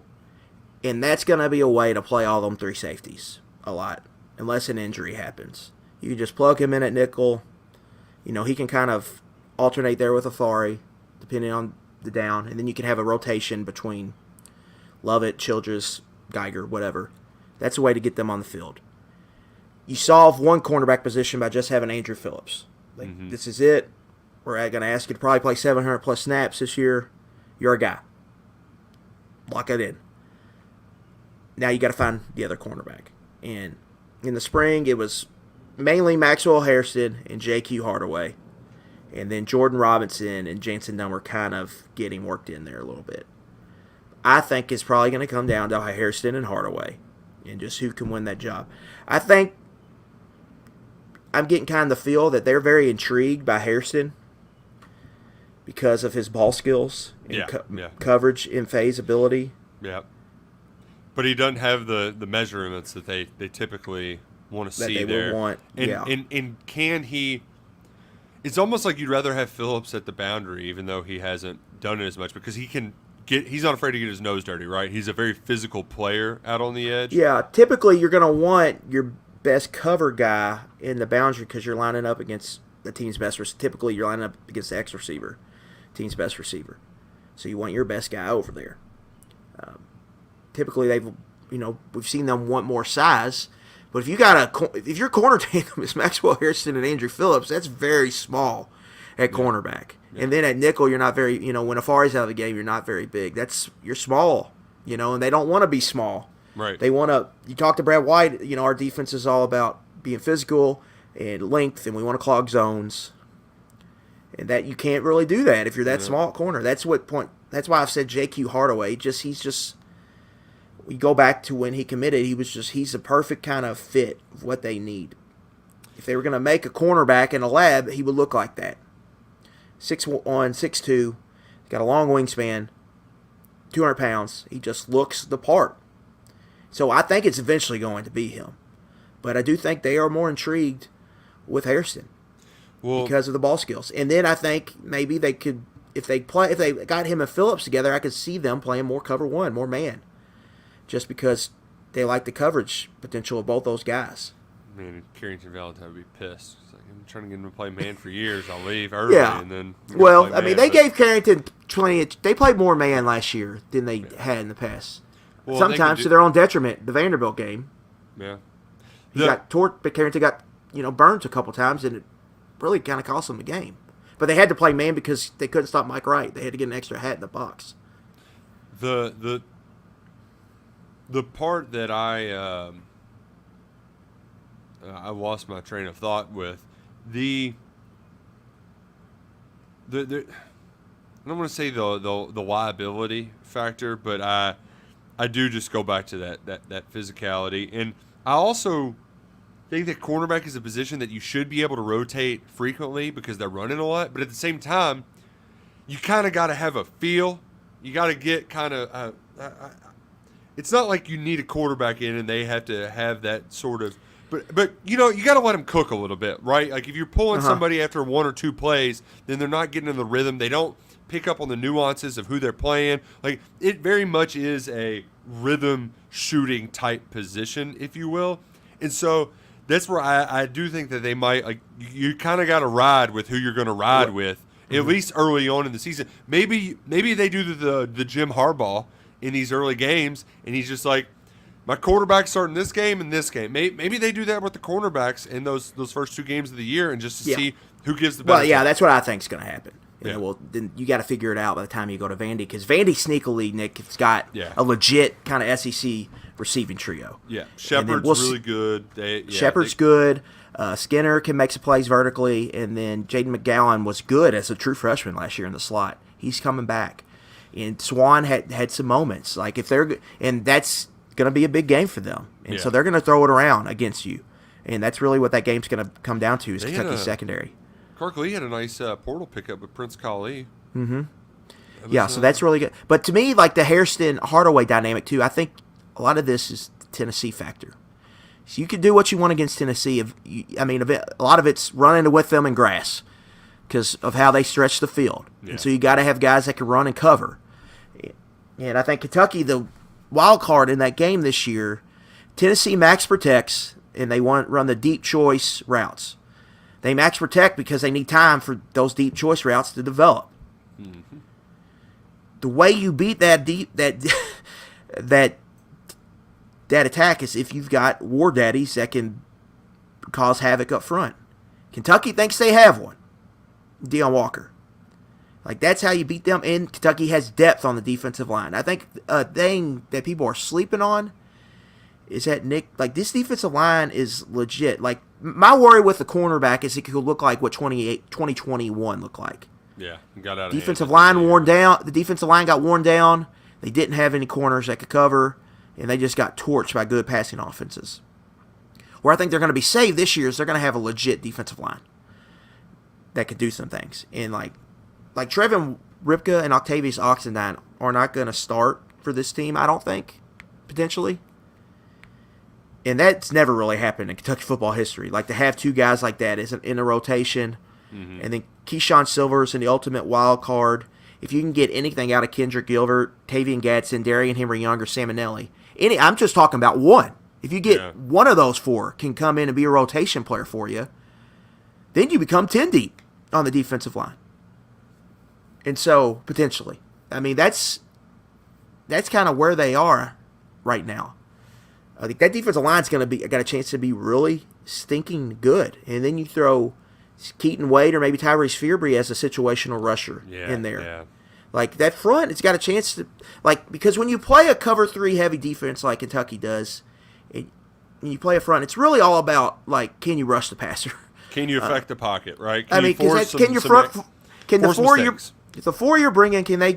and that's going to be a way to play all them three safeties a lot, unless an injury happens. You can just plug him in at nickel. He can kind of alternate there with Afari, depending on the down, and then you can have a rotation between Lovett, Childress, Geiger, whatever. That's a way to get them on the field. You solve one cornerback position by just having Andrew Phillips. This is it. We're going to ask you to probably play 700-plus snaps this year. You're a guy. Lock it in. Now you got to find the other cornerback. And in the spring, it was mainly Maxwell Hairston and J.Q. Hardaway. And then Jordan Robinson and Jansen Dunn were kind of getting worked in there a little bit. I think it's probably going to come down to Hairston and Hardaway and just who can win that job. I think I'm getting kind of the feel that they're very intrigued by Hairston because of his ball skills and coverage and phase ability. Yeah. But he doesn't have the measurements that they typically want to see there. And can he – it's almost like you'd rather have Phillips at the boundary even though he hasn't done it as much because he's not afraid to get his nose dirty, right? He's a very physical player out on the edge. Yeah, typically you're going to want your best cover guy in the boundary because you're lining up against the team's best receiver. Typically you're lining up against the X receiver, team's best receiver. So you want your best guy over there. Typically we've seen them want more size, but if your corner tandem is Maxwell Hairston and Andrew Phillips, that's very small at cornerback. Yeah. And then at nickel, you're not very, when Afari's out of the game, you're not very big. You're small, and they don't want to be small. Right. They want to, you talk to Brad White, our defense is all about being physical and length, and we want to clog zones. And that you can't really do that if you're that small at corner. That's why I've said J.Q. Hardaway, we go back to when he committed, he's the perfect kind of fit of what they need. If they were going to make a cornerback in a lab, he would look like that. 6'1", 6'2", got a long wingspan, 200 pounds. He just looks the part. So I think it's eventually going to be him. But I do think they are more intrigued with Hairston because of the ball skills. And then I think maybe they could, if they got him and Phillips together, I could see them playing more cover one, more man. Just because they like the coverage potential of both those guys. Man, Carrington Valentine would be pissed. It's like, I'm trying to get him to play man for years. I'll leave early and then. Well, they gave Carrington 20. They played more man last year than they had in the past. Well, sometimes to their own detriment. The Vanderbilt game. Yeah. He got torqued, but Carrington got burnt a couple times, and it really kind of cost them the game. But they had to play man because they couldn't stop Mike Wright. They had to get an extra hat in the box. The part that I lost my train of thought with I don't want to say the liability factor, but I do just go back to that physicality, and I also think that cornerback is a position that you should be able to rotate frequently because they're running a lot, but at the same time, you kind of got to have a feel. You got to get kind of. It's not like you need a quarterback in and they have to have that sort of but you got to let them cook a little bit, right? Like if you're pulling somebody after one or two plays, then they're not getting in the rhythm. They don't pick up on the nuances of who they're playing. Like it very much is a rhythm shooting type position, if you will. And so that's where I do think that they might you kind of got to ride with who you're going to ride with at least early on in the season. Maybe they do the Jim Harbaugh in these early games, and he's just like, my quarterback's starting this game and this game. Maybe they do that with the cornerbacks in those first two games of the year and just to see who gives the better. Well, that's what I think is going to happen. Then you got to figure it out by the time you go to Vandy, because Vandy sneakily, Nick, has got a legit kind of SEC receiving trio. Yeah, Shepard's really good. Shepard's good. Skinner can make some plays vertically, and then Jaden McGowan was good as a true freshman last year in the slot. He's coming back. And Swan had some moments, like and that's going to be a big game for them, and so they're going to throw it around against you, and that's really what that game's going to come down to is Kentucky's secondary. Kirk Lee had a nice portal pickup with Prince Kali. Mm-hmm. So that's really good. But to me, like the Hairston Hardaway dynamic too, I think a lot of this is the Tennessee factor. So you can do what you want against Tennessee. A lot of it's running with them in grass. because of how they stretch the field. Yeah. And so you got to have guys that can run and cover. And I think Kentucky, the wild card in that game this year, Tennessee max protects, and they run the deep choice routes. They max protect because they need time for those deep choice routes to develop. Mm-hmm. The way you beat that that attack is if you've got war daddies that can cause havoc up front. Kentucky thinks they have one. Deion Walker. Like, that's how you beat them, and Kentucky has depth on the defensive line. I think a thing that people are sleeping on is that, Nick, like, this defensive line is legit. Like, my worry with the cornerback is it could look like what 2021 looked like. Yeah, got out of defensive line worn down. The defensive line got worn down. They didn't have any corners that could cover, and they just got torched by good passing offenses. Where I think they're going to be saved this year is they're going to have a legit defensive line that could do some things. And, like Trevin Ripka and Octavius Oxendine are not going to start for this team, I don't think, potentially. And that's never really happened in Kentucky football history. Like, to have two guys like that isn't in a rotation. Mm-hmm. And then Keyshawn Silvers in the ultimate wild card. If you can get anything out of Kendrick Gilbert, Tavian Gadsden, Darian Henry Young, or Samanelli, I'm just talking about one. If you get one of those four can come in and be a rotation player for you, then you become 10 deep on the defensive line. And so, potentially. I mean, that's kind of where they are right now. I think that defensive line's got a chance to be really stinking good. And then you throw Keaton Wade or maybe Tyrese Fearbry as a situational rusher in there. Yeah. Like, that front, it's got a chance to, like, because when you play a cover 3 heavy defense like Kentucky does, and you play a front, it's really all about, like, can you rush the passer? Can you affect the pocket, right? The four you're bringing, can they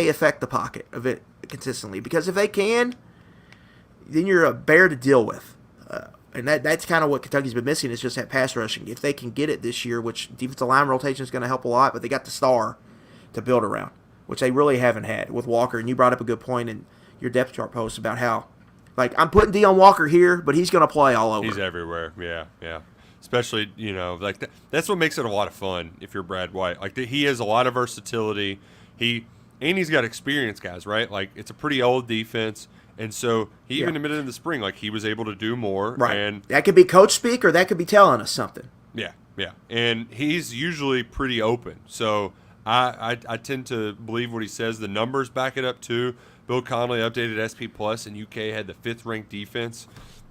affect the pocket of it consistently? Because if they can, then you're a bear to deal with. And that's kind of what Kentucky's been missing, is just that pass rushing. If they can get it this year, which defensive line rotation is going to help a lot, but they got the star to build around, which they really haven't had with Walker. And you brought up a good point in your depth chart post about how, like, I'm putting Deion Walker here, but he's going to play all over. He's everywhere, yeah. Especially, like that's what makes it a lot of fun if you're Brad White. Like, he has a lot of versatility. He's got experience, guys, right? Like, it's a pretty old defense. And so he even admitted in the spring, like, he was able to do more. Right. And that could be coach speak, or that could be telling us something. Yeah. And he's usually pretty open. So I tend to believe what he says. The numbers back it up, too. Bill Connolly updated SP Plus, and UK had the 5th-ranked defense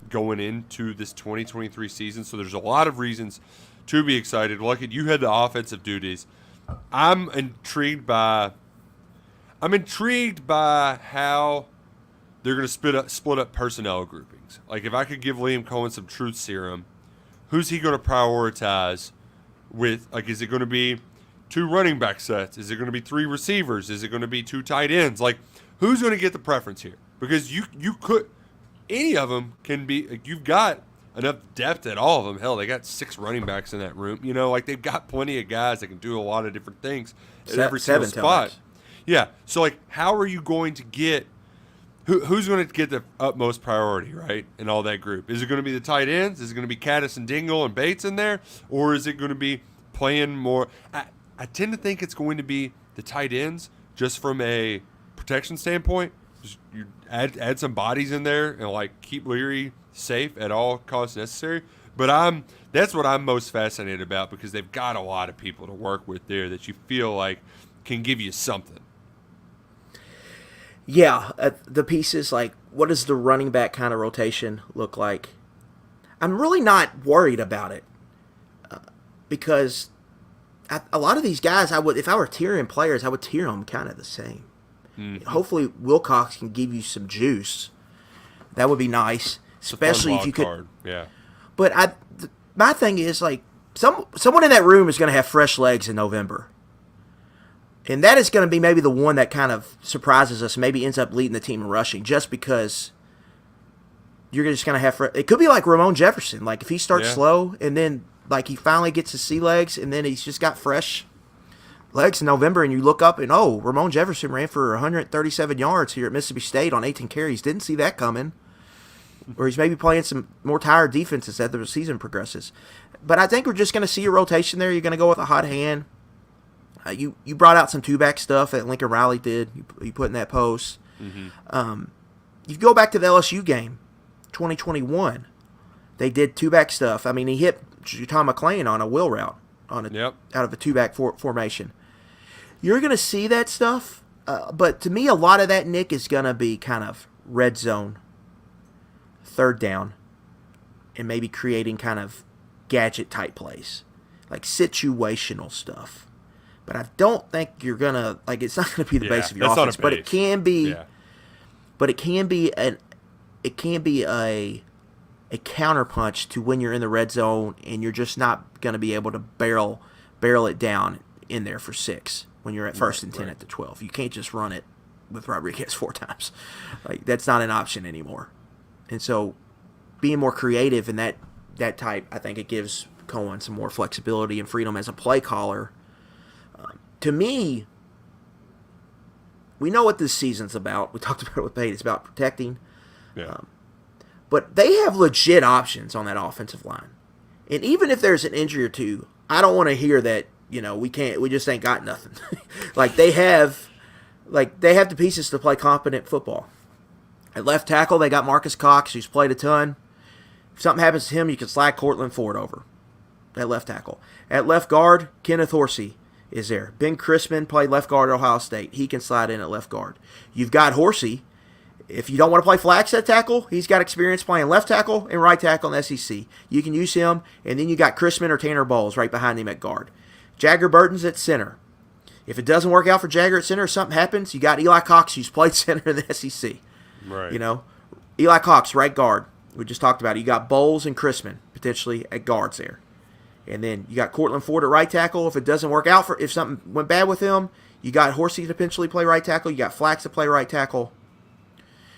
going into this 2023 season. So there's a lot of reasons to be excited. Look, you had the offensive duties. I'm intrigued by how they're going to split up personnel groupings. Like, if I could give Liam Cohen some truth serum, who's he going to prioritize with? Like, is it going to be 2 running back sets? Is it going to be 3 receivers? Is it going to be 2 tight ends? Like, who's going to get the preference here? Because you could, any of them can be, like, you've got enough depth at all of them. Hell, they got 6 running backs in that room. Like, they've got plenty of guys that can do a lot of different things at every single spot. Yeah. So, like, how are you going to get, who's going to get the utmost priority, right, in all that group? Is it going to be the tight ends? Is it going to be Caddis and Dingle and Bates in there? Or is it going to be playing more? I tend to think it's going to be the tight ends, just from a protection standpoint. Just you add some bodies in there and, like, keep Leary safe at all costs necessary. But that's what I'm most fascinated about, because they've got a lot of people to work with there that you feel like can give you something. Yeah, the pieces, like, what does the running back kind of rotation look like? I'm really not worried about it, because a lot of these guys, if I were tiering players, I would tier them kind of the same. Mm-hmm. Hopefully Wilcox can give you some juice. That would be nice, especially if you could. Card. Yeah. But my thing is, like, someone in that room is going to have fresh legs in November. And that is going to be maybe the one that kind of surprises us, maybe ends up leading the team in rushing, just because you're just going to have – it could be like Ramon Jefferson. Like, if he starts slow and then, like, he finally gets his sea legs and then he's just got fresh legs in November, and you look up and, oh, Ramon Jefferson ran for 137 yards here at Mississippi State on 18 carries. Didn't see that coming. or he's maybe playing some more tired defenses as the season progresses. But I think we're just going to see a rotation there. You're going to go with a hot hand. You brought out some two-back stuff that Lincoln Riley did. You put in that post. Mm-hmm. You go back to the LSU game, 2021. They did two-back stuff. I mean, he hit Tom McClain on a wheel route out of a two-back formation. You're going to see that stuff, but to me, a lot of that, Nick, is going to be kind of red zone, third down, and maybe creating kind of gadget-type plays, like situational stuff. But I don't think you're going to, like, it's not going to be the base of your offense, but it can be. Yeah. But it can be a counterpunch to when you're in the red zone and you're just not going to be able to barrel it down in there for 6 when you're at first and 10 at the 12. You can't just run it with Rodriguez 4 times. Like, that's not an option anymore. And so being more creative in that type, I think it gives Cohen some more flexibility and freedom as a play caller. To me, we know what this season's about. We talked about it with Pate. It's about protecting. Yeah. But they have legit options on that offensive line. And even if there's an injury or two, I don't want to hear that, we just ain't got nothing. They have the pieces to play competent football. At left tackle, they got Marcus Cox, who's played a ton. If something happens to him, you can slide Cortland Ford over at left tackle. At left guard, Kenneth Horsey is there. Ben Chrisman played left guard at Ohio State. He can slide in at left guard. You've got Horsey. If you don't want to play flex at tackle, he's got experience playing left tackle and right tackle in the SEC. You can use him, and then you got Chrisman or Tanner Bowles right behind him at guard. Jagger Burton's at center. If it doesn't work out for Jagger at center, something happens, you got Eli Cox, who's played center in the SEC. Right. Eli Cox, right guard. We just talked about it. You got Bowles and Chrisman potentially at guards there. And then you got Cortland Ford at right tackle. If it doesn't work out, if something went bad with him, you got Horsey to potentially play right tackle. You got Flax to play right tackle.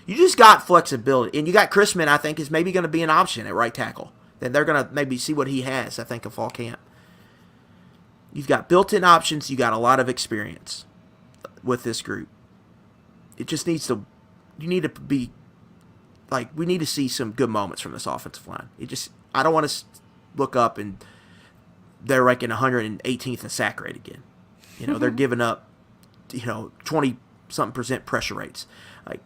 You just got flexibility. And you got Chrisman, I think, is maybe going to be an option at right tackle. Then they're going to maybe see what he has, I think, in fall camp. You've got built-in options. You got a lot of experience with this group. It just needs to – you need to be – we need to see some good moments from this offensive line. I don't want to look up and they're ranking 118th in sack rate again. They're giving up, 20-something% pressure rates.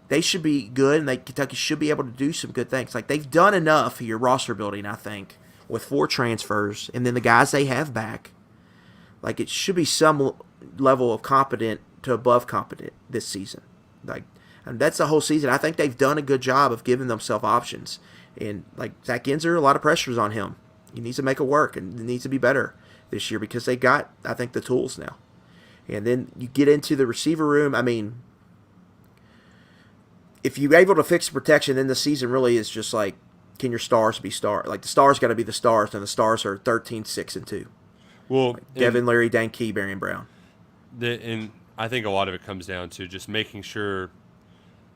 They should be good, and Kentucky should be able to do some good things. They've done enough here roster building, I think, with 4 transfers, and then the guys they have back. It should be some level of competent to above competent this season. And that's the whole season. I think they've done a good job of giving themselves options. And Zach Genzer, a lot of pressure's on him. He needs to make it work, and it needs to be better this year because they got, I think, the tools now. And then you get into the receiver room. I mean, if you're able to fix the protection, then the season really is just can your stars be stars? The stars got to be the stars, and the stars are 13, 6, and 2. Well, Devin Leary, Dan Key, Barian Brown. And I think a lot of it comes down to just making sure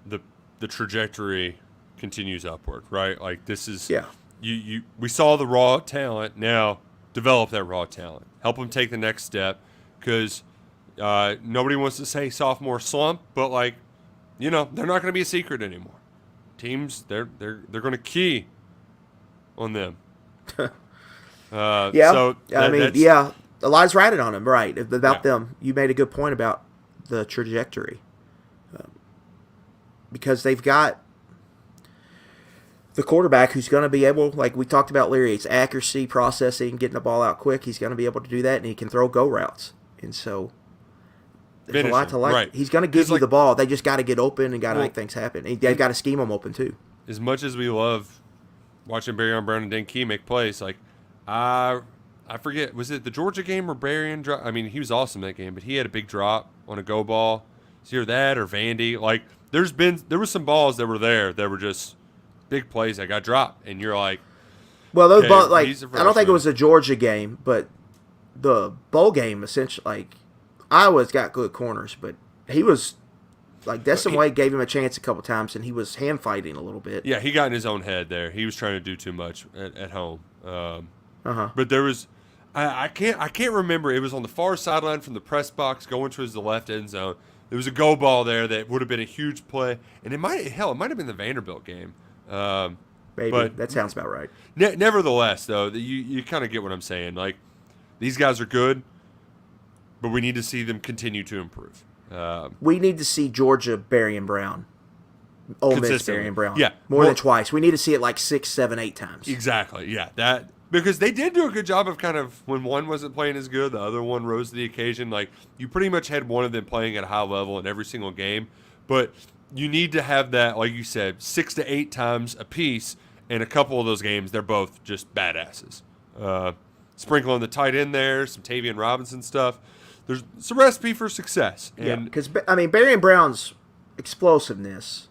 the trajectory continues upward, right? This is we saw the raw talent. Now develop that raw talent. Help them take the next step, because nobody wants to say sophomore slump, but they're not going to be a secret anymore. Teams they're going to key on them. So a lot's riding on them, right? About them. You made a good point about the trajectory. Because they've got the quarterback who's going to be able, like we talked about Leary, it's accuracy, processing, getting the ball out quick. He's going to be able to do that, and he can throw go routes. And so there's a lot to like. Right. He's going to give you the ball. They just got to get open and got to make things happen. And they've got to scheme them open, too. As much as we love watching Barian Brown and Dan Key make plays, I forget, was it the Georgia game where Barian dropped? I mean, he was awesome that game, but he had a big drop on a go ball. It's either that or Vandy. There was some balls that were there that were just big plays that got dropped, and you're like, well, those balls, I don't think it was the Georgia game, but the bowl game essentially, Iowa's got good corners, but he was Destin Wade gave him a chance a couple times, and he was hand fighting a little bit. Yeah, he got in his own head there. He was trying to do too much at home. But there was, I can't remember. It was on the far sideline from the press box going towards the left end zone. There was a go ball there that would have been a huge play, and it might have been the Vanderbilt game. Maybe. But That sounds about right. Nevertheless, though, you kind of get what I'm saying. Like, these guys are good, but we need to see them continue to improve. We need to see Georgia Berrien Brown. Ole Miss Consistently. Berrien Brown. Yeah. More than twice. We need to see it like 6, 7, 8 times. Exactly. Yeah. That because they did do a good job of kind of when one wasn't playing as good, the other one rose to the occasion. Like, you pretty much had one of them playing at a high level in every single game, but you need to have that, like you said, 6 to 8 times a piece. In a couple of those games, they're both just badasses. Sprinkling the tight end there, some Tavian Robinson stuff. It's a recipe for success. Yeah, And because, Berrien Brown's explosiveness,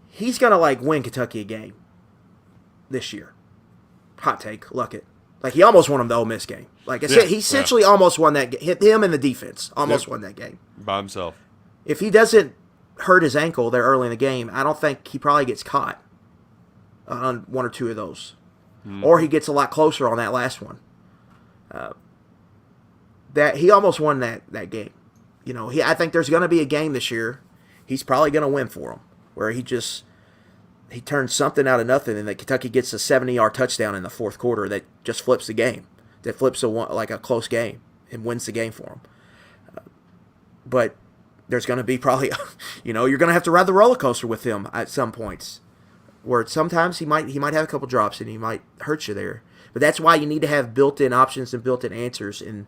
he's going to, like, win Kentucky a game this year. Hot take. Luck it. Like, he almost won him the Ole Miss game. Like I said, he essentially almost won that game. Him and the defense almost won that game. by himself. If he doesn't hurt his ankle there early in the game, I don't think he probably gets caught on one or two of those. Or he gets a lot closer on that last one. That he almost won that game. You know, I think there's going to be a game this year he's probably going to win for him, where he turns something out of nothing, and that Kentucky gets a 70-yard touchdown in the fourth quarter that just flips the game, that flips a close game and wins the game for him. But there's going to be probably, you're going to have to ride the roller coaster with him at some points, where sometimes he might have a couple drops and he might hurt you there. But that's why you need to have built-in options and built-in answers, and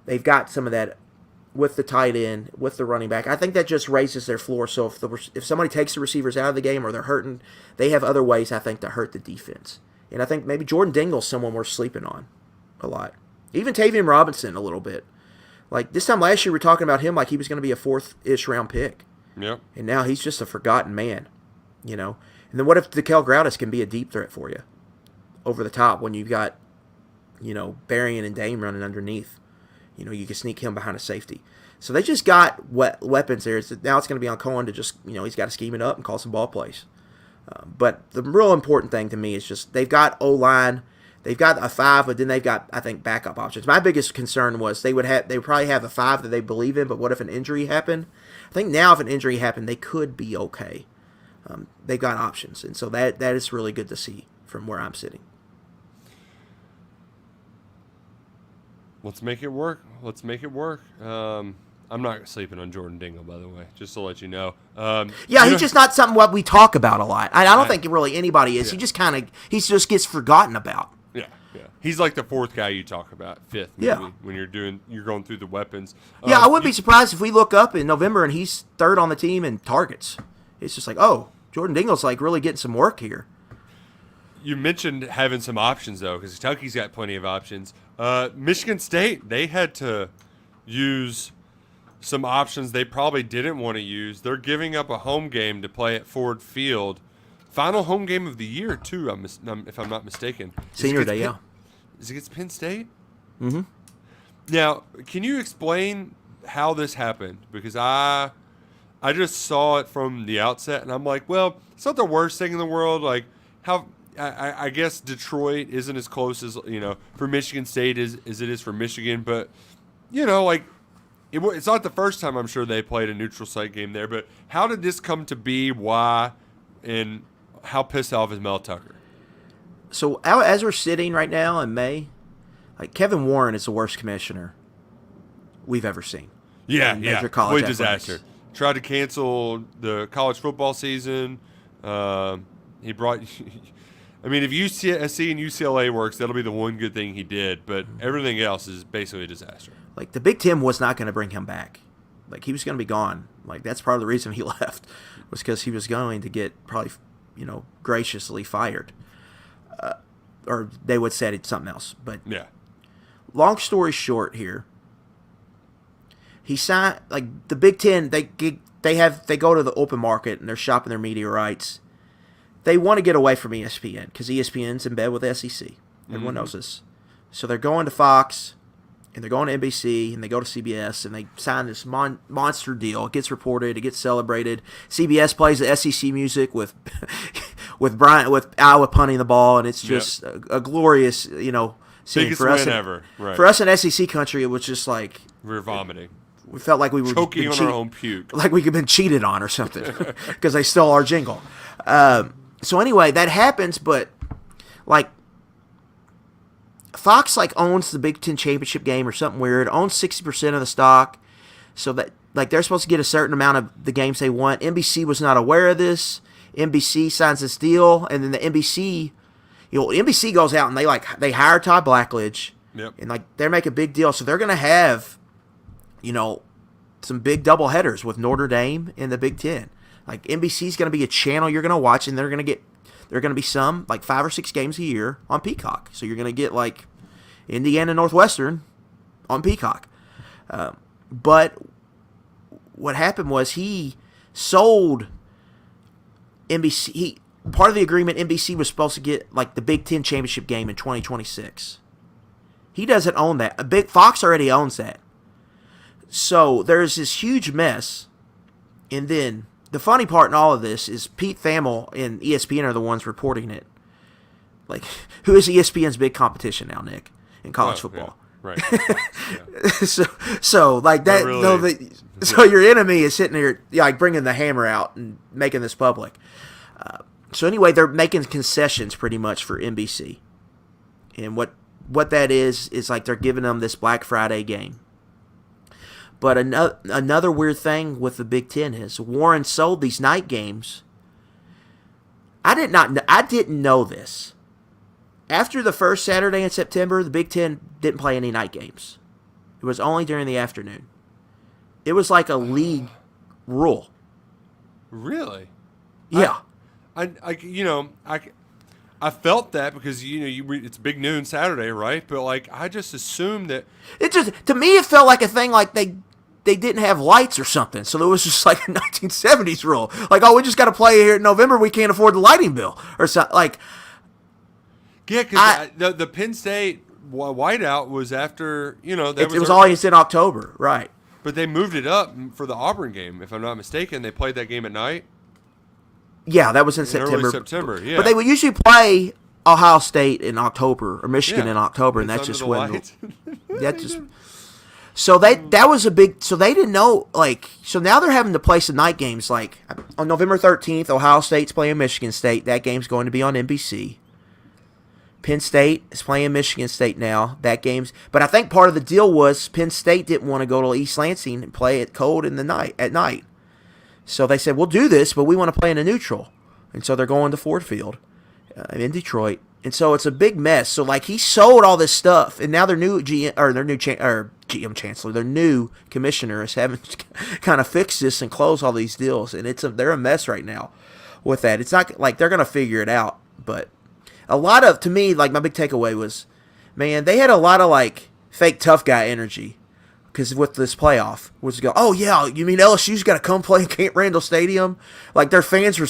they've got some of that with the tight end, with the running back. I think that just raises their floor. So if somebody takes the receivers out of the game or they're hurting, they have other ways, I think, to hurt the defense. And I think maybe Jordan Dingle's someone we're sleeping on a lot. Even Tavian Robinson a little bit. Like, this time last year we were talking about him like he was going to be a 4th-ish round pick. Yep. And now he's just a forgotten man, And then what if DeKel Groudus can be a deep threat for you over the top when you've got, Berrien and Dame running underneath? You can sneak him behind a safety. So they just got weapons there. Now it's going to be on Cohen to just, he's got to scheme it up and call some ball plays. But the real important thing to me is just they've got O-line. They've got a 5, but then they've got, I think, backup options. My biggest concern was they would probably have a 5 that they believe in, but what if an injury happened? I think now if an injury happened, they could be okay. They've got options, and so that is really good to see from where I'm sitting. Let's make it work. I'm not sleeping on Jordan Dingle, by the way, just to let you know. He's just not something what we talk about a lot. I don't think really anybody is. Yeah. He just gets forgotten about. Yeah. He's like the 4th guy you talk about, 5th maybe, when you're going through the weapons. I wouldn't be surprised if we look up in November and he's 3rd on the team in targets. It's just like, oh, Jordan Dingle's like really getting some work here. You mentioned having some options, though, because Kentucky's got plenty of options. Michigan State, they had to use some options they probably didn't want to use. They're giving up a home game to play at Ford Field. Final home game of the year, too, if I'm not mistaken. Senior day, yeah. Is it against Penn State? Mm-hmm. Now, can you explain how this happened? Because I just saw it from the outset, and I'm like, well, it's not the worst thing in the world. Like, how I guess Detroit isn't as close as, for Michigan State as it is for Michigan. But, it's not the first time I'm sure they played a neutral site game there. But how did this come to be? Why? And how pissed off is Mel Tucker? So as we're sitting right now in May, like Kevin Warren is the worst commissioner we've ever seen. Yeah. Complete disaster. Tried to cancel the college football season. He brought... I mean, if USC and UCLA works, that'll be the one good thing he did. But everything else is basically a disaster. Like, the Big Ten was not going to bring him back. Like, he was going to be gone. Like, that's part of the reason he left, was because he was going to get probably, graciously fired. Or they would say it's something else. But yeah. Long story short here, he signed, like, the Big Ten, they go to the open market and they're shopping their media rights. They want to get away from ESPN because ESPN's in bed with the SEC. Everyone knows this. So they're going to Fox, and they're going to NBC, and they go to CBS, and they sign this monster deal. It gets reported. It gets celebrated. CBS plays the SEC music with Iowa punting the ball, and it's just a glorious, scene biggest for us. Win ever. Right. For us in SEC country, it was just like we were vomiting. We felt like we were choking on our own puke. like we had been cheated on or something because they stole our jingle. So anyway, that happens, but like Fox like owns the Big Ten championship game or something weird, owns 60% of the stock, so that like they're supposed to get a certain amount of the games they want. NBC was not aware of this. NBC signs this deal, and then the NBC goes out and they hire Todd Blackledge, and like they make a big deal, so they're gonna have, some big double headers with Notre Dame in the Big Ten. Like NBC's gonna be a channel you're gonna watch, and there are gonna be some like 5 or 6 games a year on Peacock. So you're gonna get like Indiana Northwestern on Peacock. But what happened was he sold NBC. Part of the agreement, NBC was supposed to get like the Big Ten championship game in 2026. He doesn't own that. Fox already owns that. So there's this huge mess. And then the funny part in all of this is Pete Thamel and ESPN are the ones reporting it. Like, who is ESPN's big competition now, Nick, in college football? Yeah, right. So like that. Really, so your enemy is sitting there like bringing the hammer out and making this public. So anyway, they're making concessions pretty much for NBC, and what that is like they're giving them this Black Friday game. But another weird thing with the Big Ten is Warren sold these night games. I didn't know this. After the first Saturday in September, the Big Ten didn't play any night games. It was only during the afternoon. It was like a league rule. Really? Yeah. I felt that because it's Big Noon Saturday, right? But like I just assumed that to me it felt like a thing like they didn't have lights or something, so it was just like a 1970s rule. Like, oh, we just got to play here in November. We can't afford the lighting bill or something. Like, yeah, because the Penn State whiteout was after it was always in October, right? But they moved it up for the Auburn game, if I'm not mistaken. They played that game at night. Yeah, that was in September. Early September, yeah. But they would usually play Ohio State in October or Michigan in October, and that's just when that just. So that was a big. So they didn't know So now they're having to play some night games. Like on November 13th, Ohio State's playing Michigan State. That game's going to be on NBC. Penn State is playing Michigan State now. That game's. But I think part of the deal was Penn State didn't want to go to East Lansing and play it cold at night. So they said, we'll do this, but we want to play in a neutral. And so they're going to Ford Field in Detroit. And so it's a big mess. So, like, he sold all this stuff, and now their new GM chancellor, their new commissioner is having to kind of fix this and close all these deals. And they're a mess right now with that. It's not like they're going to figure it out. But to me, like, my big takeaway was, man, they had a lot of, like, fake tough guy energy. Because with this playoff, was to go, oh yeah, you mean LSU's got to come play in Camp Randall Stadium? Like their fans were,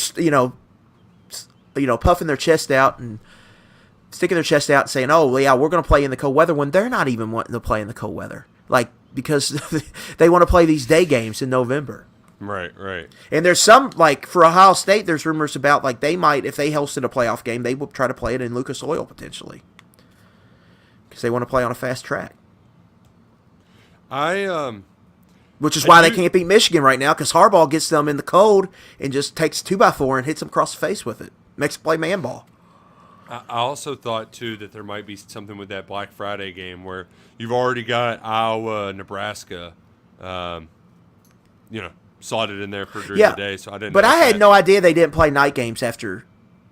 puffing their chest out and sticking their chest out and saying, oh yeah, we're going to play in the cold weather when they're not even wanting to play in the cold weather. Like because they want to play these day games in November. Right. And there's some like for Ohio State, there's rumors about like they might, if they hosted a playoff game, they would try to play it in Lucas Oil potentially because they want to play on a fast track. Which is why they can't beat Michigan right now, because Harbaugh gets them in the cold and just takes 2x4 and hits them across the face with it. Makes them play man ball. I also thought, too, that there might be something with that Black Friday game where you've already got Iowa, Nebraska, slotted in there for during the day. So I didn't. But I had no idea they didn't play night games after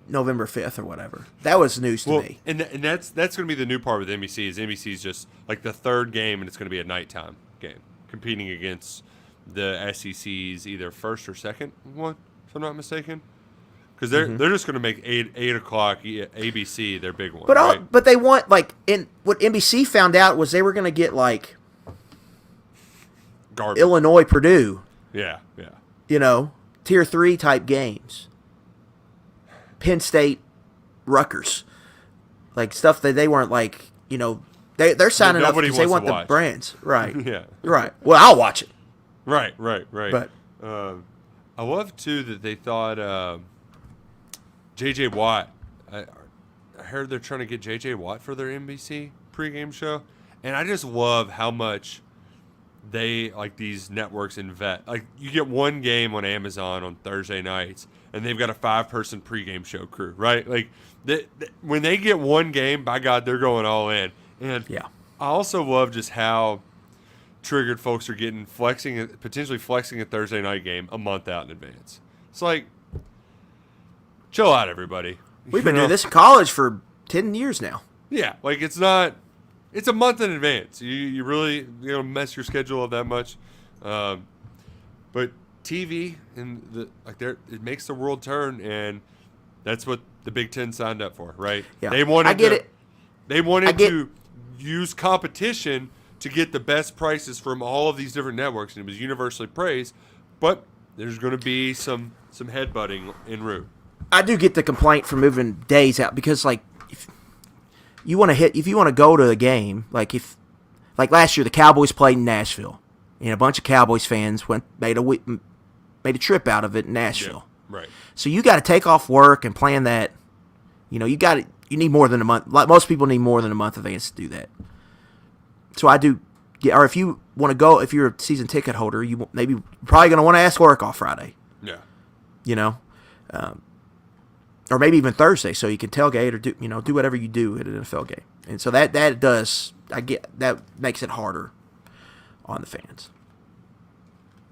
November 5th or whatever. That was news to me. And that's going to be the new part with NBC is NBC's just like the third game, and it's going to be a nighttime game competing against the SEC's either first or second one, if I'm not mistaken. Because they're just going to make 8 o'clock ABC their big one. But they want what NBC found out was they were going to get like garbage. Illinois, Purdue. Yeah. Tier 3 type games. Penn State, Rutgers, like stuff that they weren't like, they're signing up because they want the brands, right? Yeah, right. Well, I'll watch it. Right. But I love too that they thought J.J. Watt. I heard they're trying to get J.J. Watt for their NBC pregame show, and I just love how much they like these networks invest. Like you get one game on Amazon on Thursday nights, and they've got a 5-person pregame show crew, right? Like when they get one game, by God, they're going all in. And Yeah. I also love just how triggered folks are getting potentially flexing a Thursday night game a month out in advance. It's like, chill out, everybody. We've been doing this in college for 10 years now. Yeah, like it's a month in advance. You really don't mess your schedule up that much. But TV and it makes the world turn, and that's what the Big Ten signed up for, right? Yeah. They wanted I get it. They wanted to use competition to get the best prices from all of these different networks, and it was universally praised. But there's going to be some headbutting en route. I do get the complaint for moving days out because, like, if you want to go to a game, like last year the Cowboys played in Nashville, and a bunch of Cowboys fans made a trip out of it in Nashville. Yeah, right. So you got to take off work and plan that. You need more than a month. Like most people need more than a month advance to do that. So I do. Yeah, or if you want to go, if you're a season ticket holder, you probably going to want to ask work off Friday. Yeah. Or maybe even Thursday, so you can tailgate or do whatever you do at an NFL game. And so that makes it harder on the fans.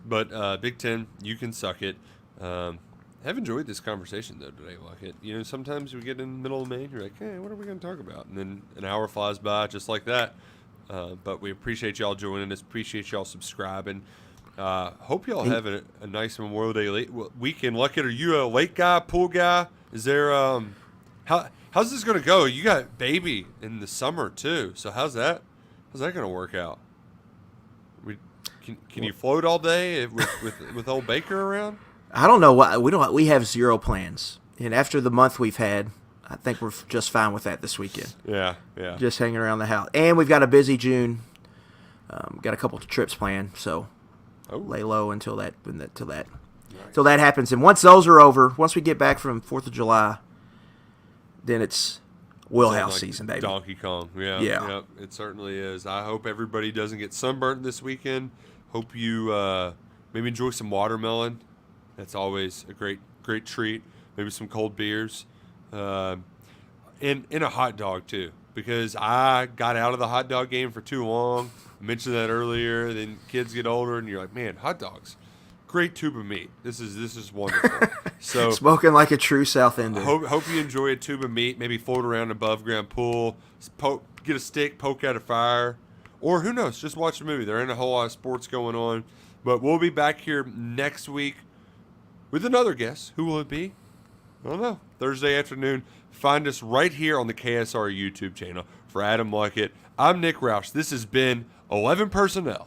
But Big Ten, you can suck it. I've enjoyed this conversation though today, Luckett. Sometimes we get in the middle of May and you're like, hey, what are we going to talk about? And then an hour flies by just like that. But we appreciate y'all joining us. Appreciate y'all subscribing. Hope y'all have a nice Memorial Day weekend. Luckett, are you a lake guy, pool guy? Is there how's this going to go? You got baby in the summer too, so how's that going to work out? Can you float all day with old Baker around? I don't know what we have zero plans, and after the month we've had, I think we're just fine with that this weekend. Yeah. Just hanging around the house, and we've got a busy June. Got a couple of trips planned, so lay low until that happens. And once those are over, once we get back from 4th of July, then it's wheelhouse season, baby. Donkey Kong, yeah. It certainly is. I hope everybody doesn't get sunburnt this weekend. Hope you maybe enjoy some watermelon. That's always a great treat. Maybe some cold beers, and a hot dog too. Because I got out of the hot dog game for too long. I mentioned that earlier. Then kids get older, and you're like, man, hot dogs, great tube of meat. This is wonderful. So smoking like a true South Ender. Hope you enjoy a tube of meat. Maybe float around an above ground pool. Get a stick, poke out a fire, or who knows? Just watch a movie. There ain't a whole lot of sports going on, but we'll be back here next week with another guest. Who will it be? I don't know. Thursday afternoon. Find us right here on the KSR YouTube channel. For Adam Luckett, I'm Nick Roush. This has been 11 Personnel.